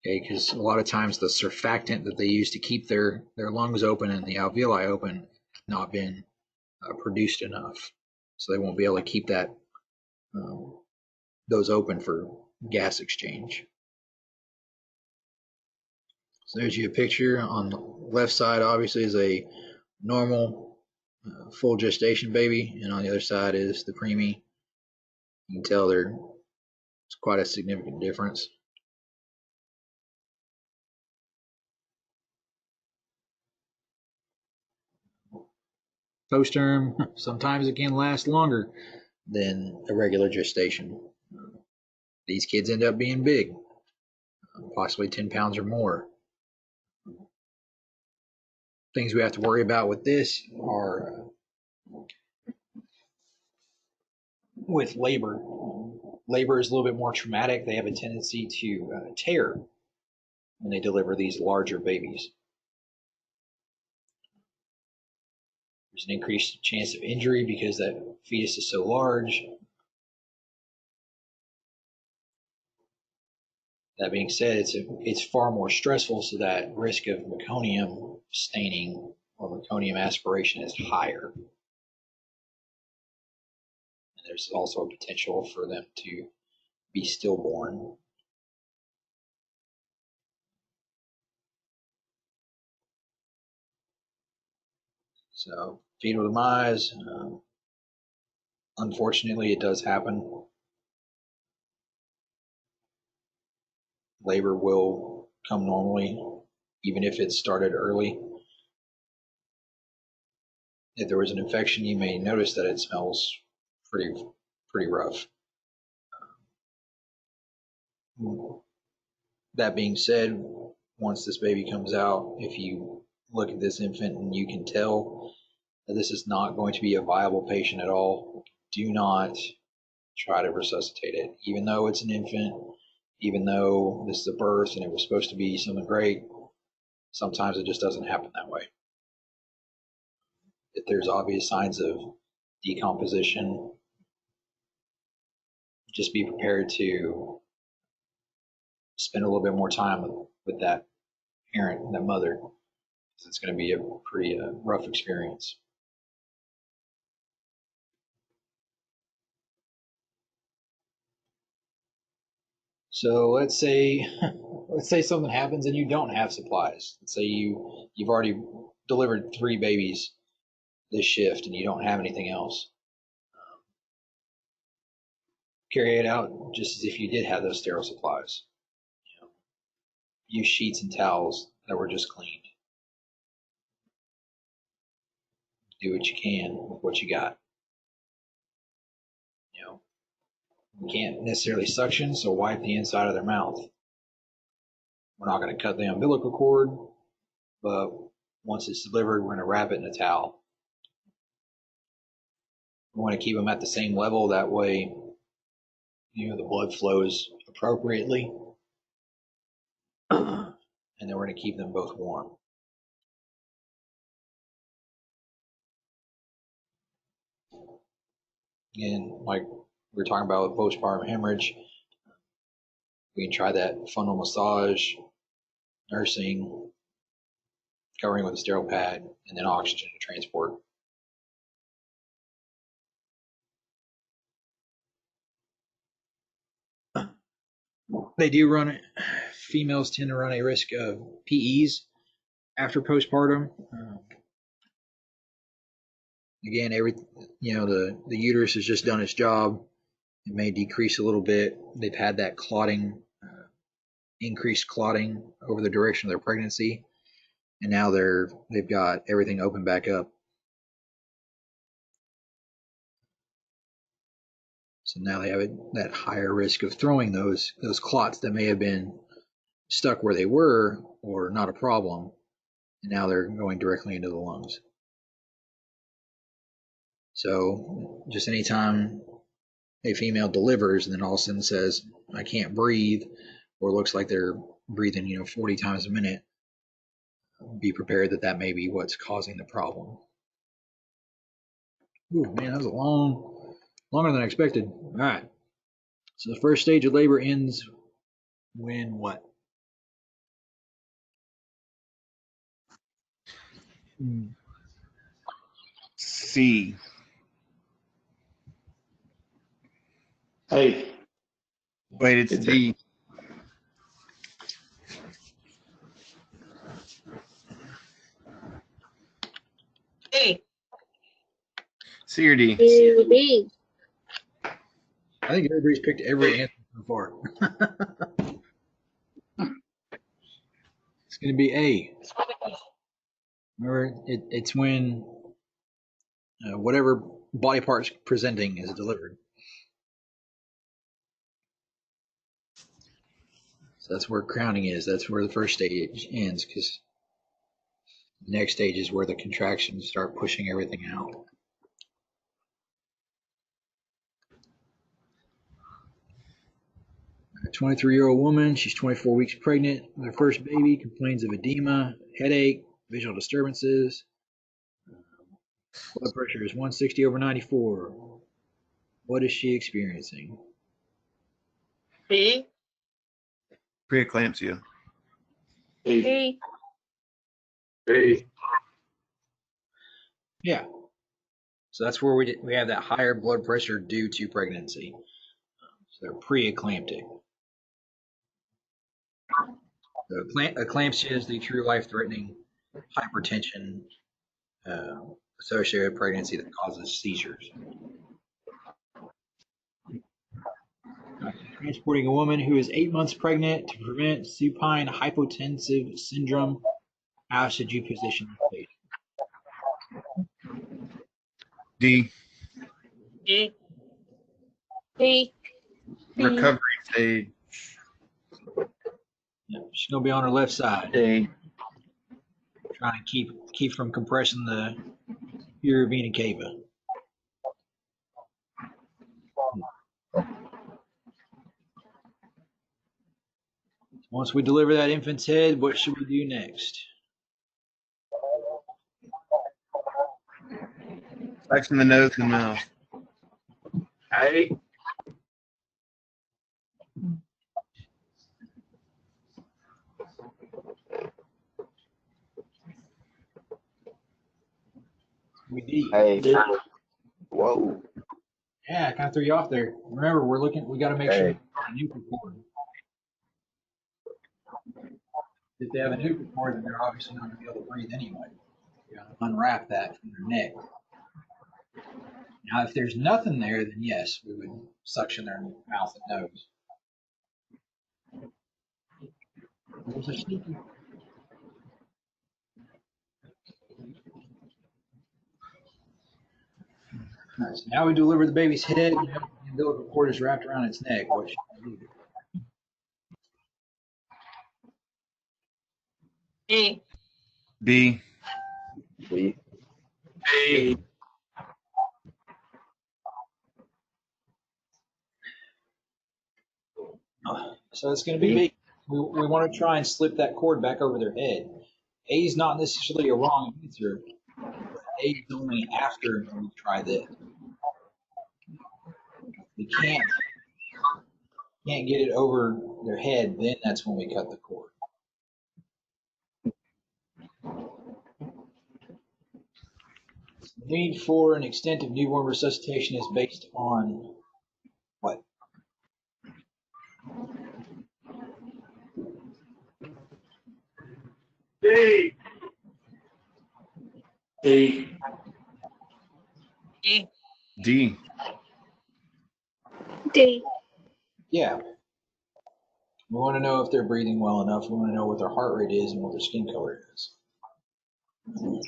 Okay, because a lot of times the surfactant that they use to keep their lungs open and the alveoli open have not been produced enough. So they won't be able to keep those open for gas exchange. So there's you a picture. On the left side, obviously, is a normal full gestation baby, and on the other side is the preemie. You can tell there's quite a significant difference. Post-term, sometimes it can last longer than a regular gestation. These kids end up being big, possibly 10 pounds or more. Things we have to worry about with this are with labor. Labor is a little bit more traumatic. They have a tendency to tear when they deliver these larger babies. There's an increased chance of injury because that fetus is so large. That being said, it's far more stressful, so that risk of meconium staining or meconium aspiration is higher. And there's also a potential for them to be stillborn. So fetal demise, unfortunately, it does happen. Labor will come normally, even if it started early. If there was an infection, you may notice that it smells pretty rough. That being said, once this baby comes out, if you look at this infant and you can tell that this is not going to be a viable patient at all, do not try to resuscitate it. Even though it's an infant, even though this is a birth and it was supposed to be something great, sometimes it just doesn't happen that way. If there's obvious signs of decomposition, just be prepared to spend a little bit more time with that parent, that mother, because it's going to be a pretty rough experience. So let's say something happens and you don't have supplies. Let's say you've already delivered 3 babies this shift and you don't have anything else. Carry it out just as if you did have those sterile supplies. Use sheets and towels that were just cleaned. Do what you can with what you got. We can't necessarily suction, so wipe the inside of their mouth. We're not going to cut the umbilical cord, but once it's delivered, we're going to wrap it in a towel. We want to keep them at the same level. That way, the blood flows appropriately. And then we're going to keep them both warm. Again, like we were talking about with postpartum hemorrhage, we can try that fundal massage, nursing, covering with a sterile pad, and then oxygen to transport. They do run, females tend to run a risk of PEs after postpartum. Again, the uterus has just done its job. It may decrease a little bit. They've had that clotting, increased clotting over the duration of their pregnancy, and now they've got everything open back up. So now they have that higher risk of throwing those clots that may have been stuck where they were or not a problem, and now they're going directly into the lungs. So just anytime a female delivers and then all of a sudden says, I can't breathe, or looks like they're breathing 40 times a minute, be prepared that may be what's causing the problem. Ooh, man, that was longer than I expected. All right. So the first stage of labor ends when what? C. Hey, Wait, it's D. Hey, C or D? B. I think everybody's picked every answer so far. It's going to be A. Remember, it's when whatever body part's presenting is delivered. So that's where crowning is. That's where the first stage ends, because the next stage is where the contractions start pushing everything out. A 23-year-old woman, she's 24 weeks pregnant with her first baby, complains of edema, headache, visual disturbances. Blood pressure is 160/94. What is she experiencing? B, Preeclampsia. hey, B. Yeah. So that's where we have that higher blood pressure due to pregnancy. So they're pre-eclamptic. So eclampsia is the true life-threatening hypertension associated with pregnancy that causes seizures. Transporting a woman who is 8 months pregnant to prevent supine hypotensive syndrome. How should you position the patient? D. E, B. Recovery stage. Yeah, she's going to be on her left side, D. trying to keep from compressing the superior vena cava. Once we deliver that infant's head, what should we do next? Suction the nose and mouth. A. We D. A. Whoa. Yeah, I kind of threw you off there. Remember, we got to make sure Hey. a nuclear cord. If they have a nuclear cord, then they're obviously not going to be able to breathe anyway. You got to unwrap that from their neck. Now, if there's nothing there, then yes, we would suction their mouth and nose. Rules are sneaky. All right, so now we deliver the baby's head. umbilical cord is wrapped around its neck. What should I do? D. B. B. B. So it's going to be B. We want to try and slip that cord back over their head. A is not necessarily a wrong answer. A is only after we try this. We can't get it over their head, then that's when we cut the cord. The need for an extent of newborn resuscitation is based on what? D. D. D. D. D. Yeah. We want to know if they're breathing well enough. We want to know what their heart rate is and what their skin color is. So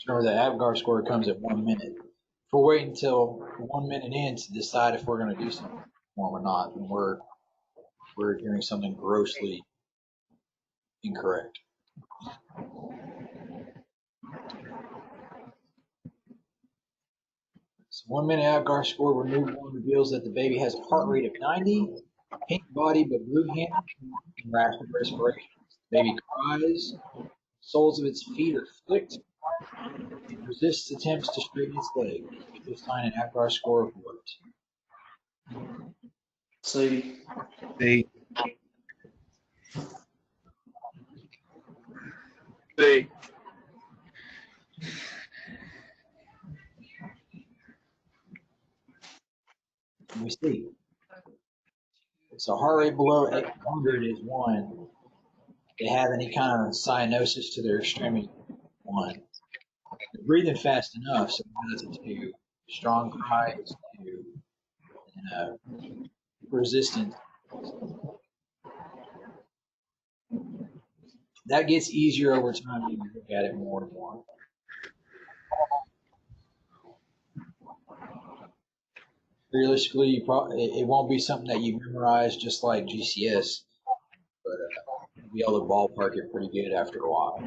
remember, the AVGAR score comes at 1 minute. If we're waiting until 1 minute in to decide if we're going to do something for them or not, then we're doing something grossly incorrect. So 1 minute AVGAR score where newborn reveals that the baby has a heart rate of 90, pink body but blue hand, and rapid respiration. The baby cries, soles of its feet are flicked, and resists attempts to straighten its leg. You'll find an AVGAR score of what? C. C. C. We see. So heart rate below 800 is 1. They have any kind of cyanosis to their extremity, 1. They're breathing fast enough, so that's a 2. Strong cries, 2. And resistant. That gets easier over time when you look at it more and more. Realistically, it won't be something that you memorize just like GCS, but you'll be able to ballpark it pretty good after a while.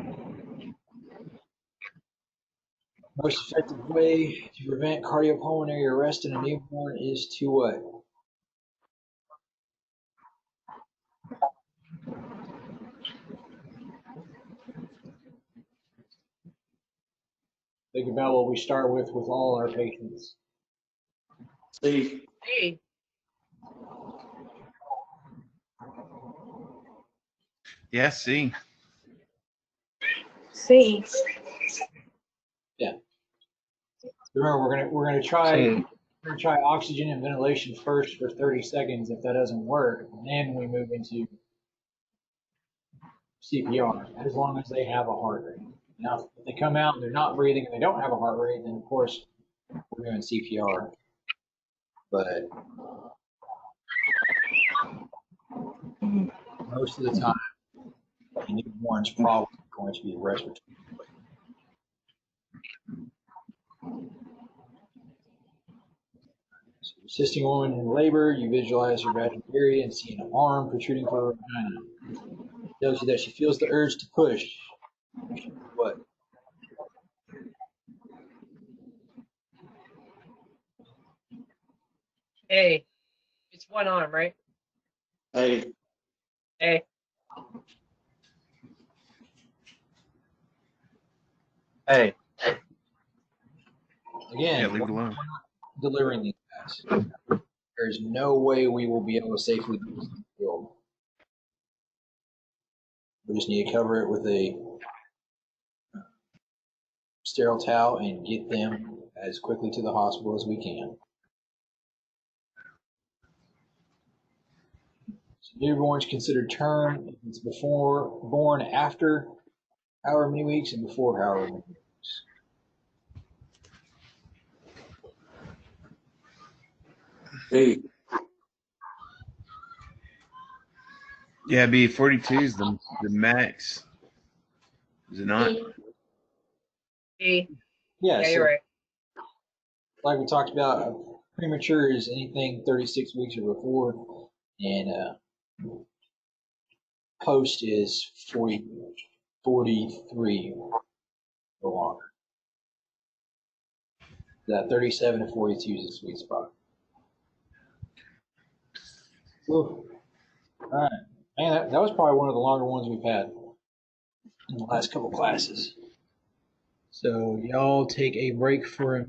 Most effective way to prevent cardiopulmonary arrest in a newborn is to what? Think about what we start with all our patients. C. D. Yeah, C. C. Yeah. Remember, we're gonna try oxygen and ventilation first for 30 seconds. If that doesn't work, then we move into CPR, as long as they have a heart rate. Now, if they come out and they're not breathing and they don't have a heart rate, then of course we're doing CPR. But most of the time, a newborn's probably going to be respiratory. So, assisting a woman in labor, you visualize her vaginal area and see an arm protruding from her vagina. It tells you that she feels the urge to push. What? A. It's one arm, right? A. A. A. Again, Yeah, leave it alone. delivering these packs. There's no way we will be able to safely do this in the field. We just need to cover it with a sterile towel and get them as quickly to the hospital as we can. So newborns considered term if it's before born after however many weeks and before however many weeks. B. Yeah, B. 42 is the max. Is it not? D. Yeah, Yeah, so you're right. like we talked about, premature is anything 36 weeks or before, and post is 43 or longer. That 37 to 42 is a sweet spot. Ooh. All right. Man, that was probably one of the longer ones we've had in the last couple classes. So y'all take a break for a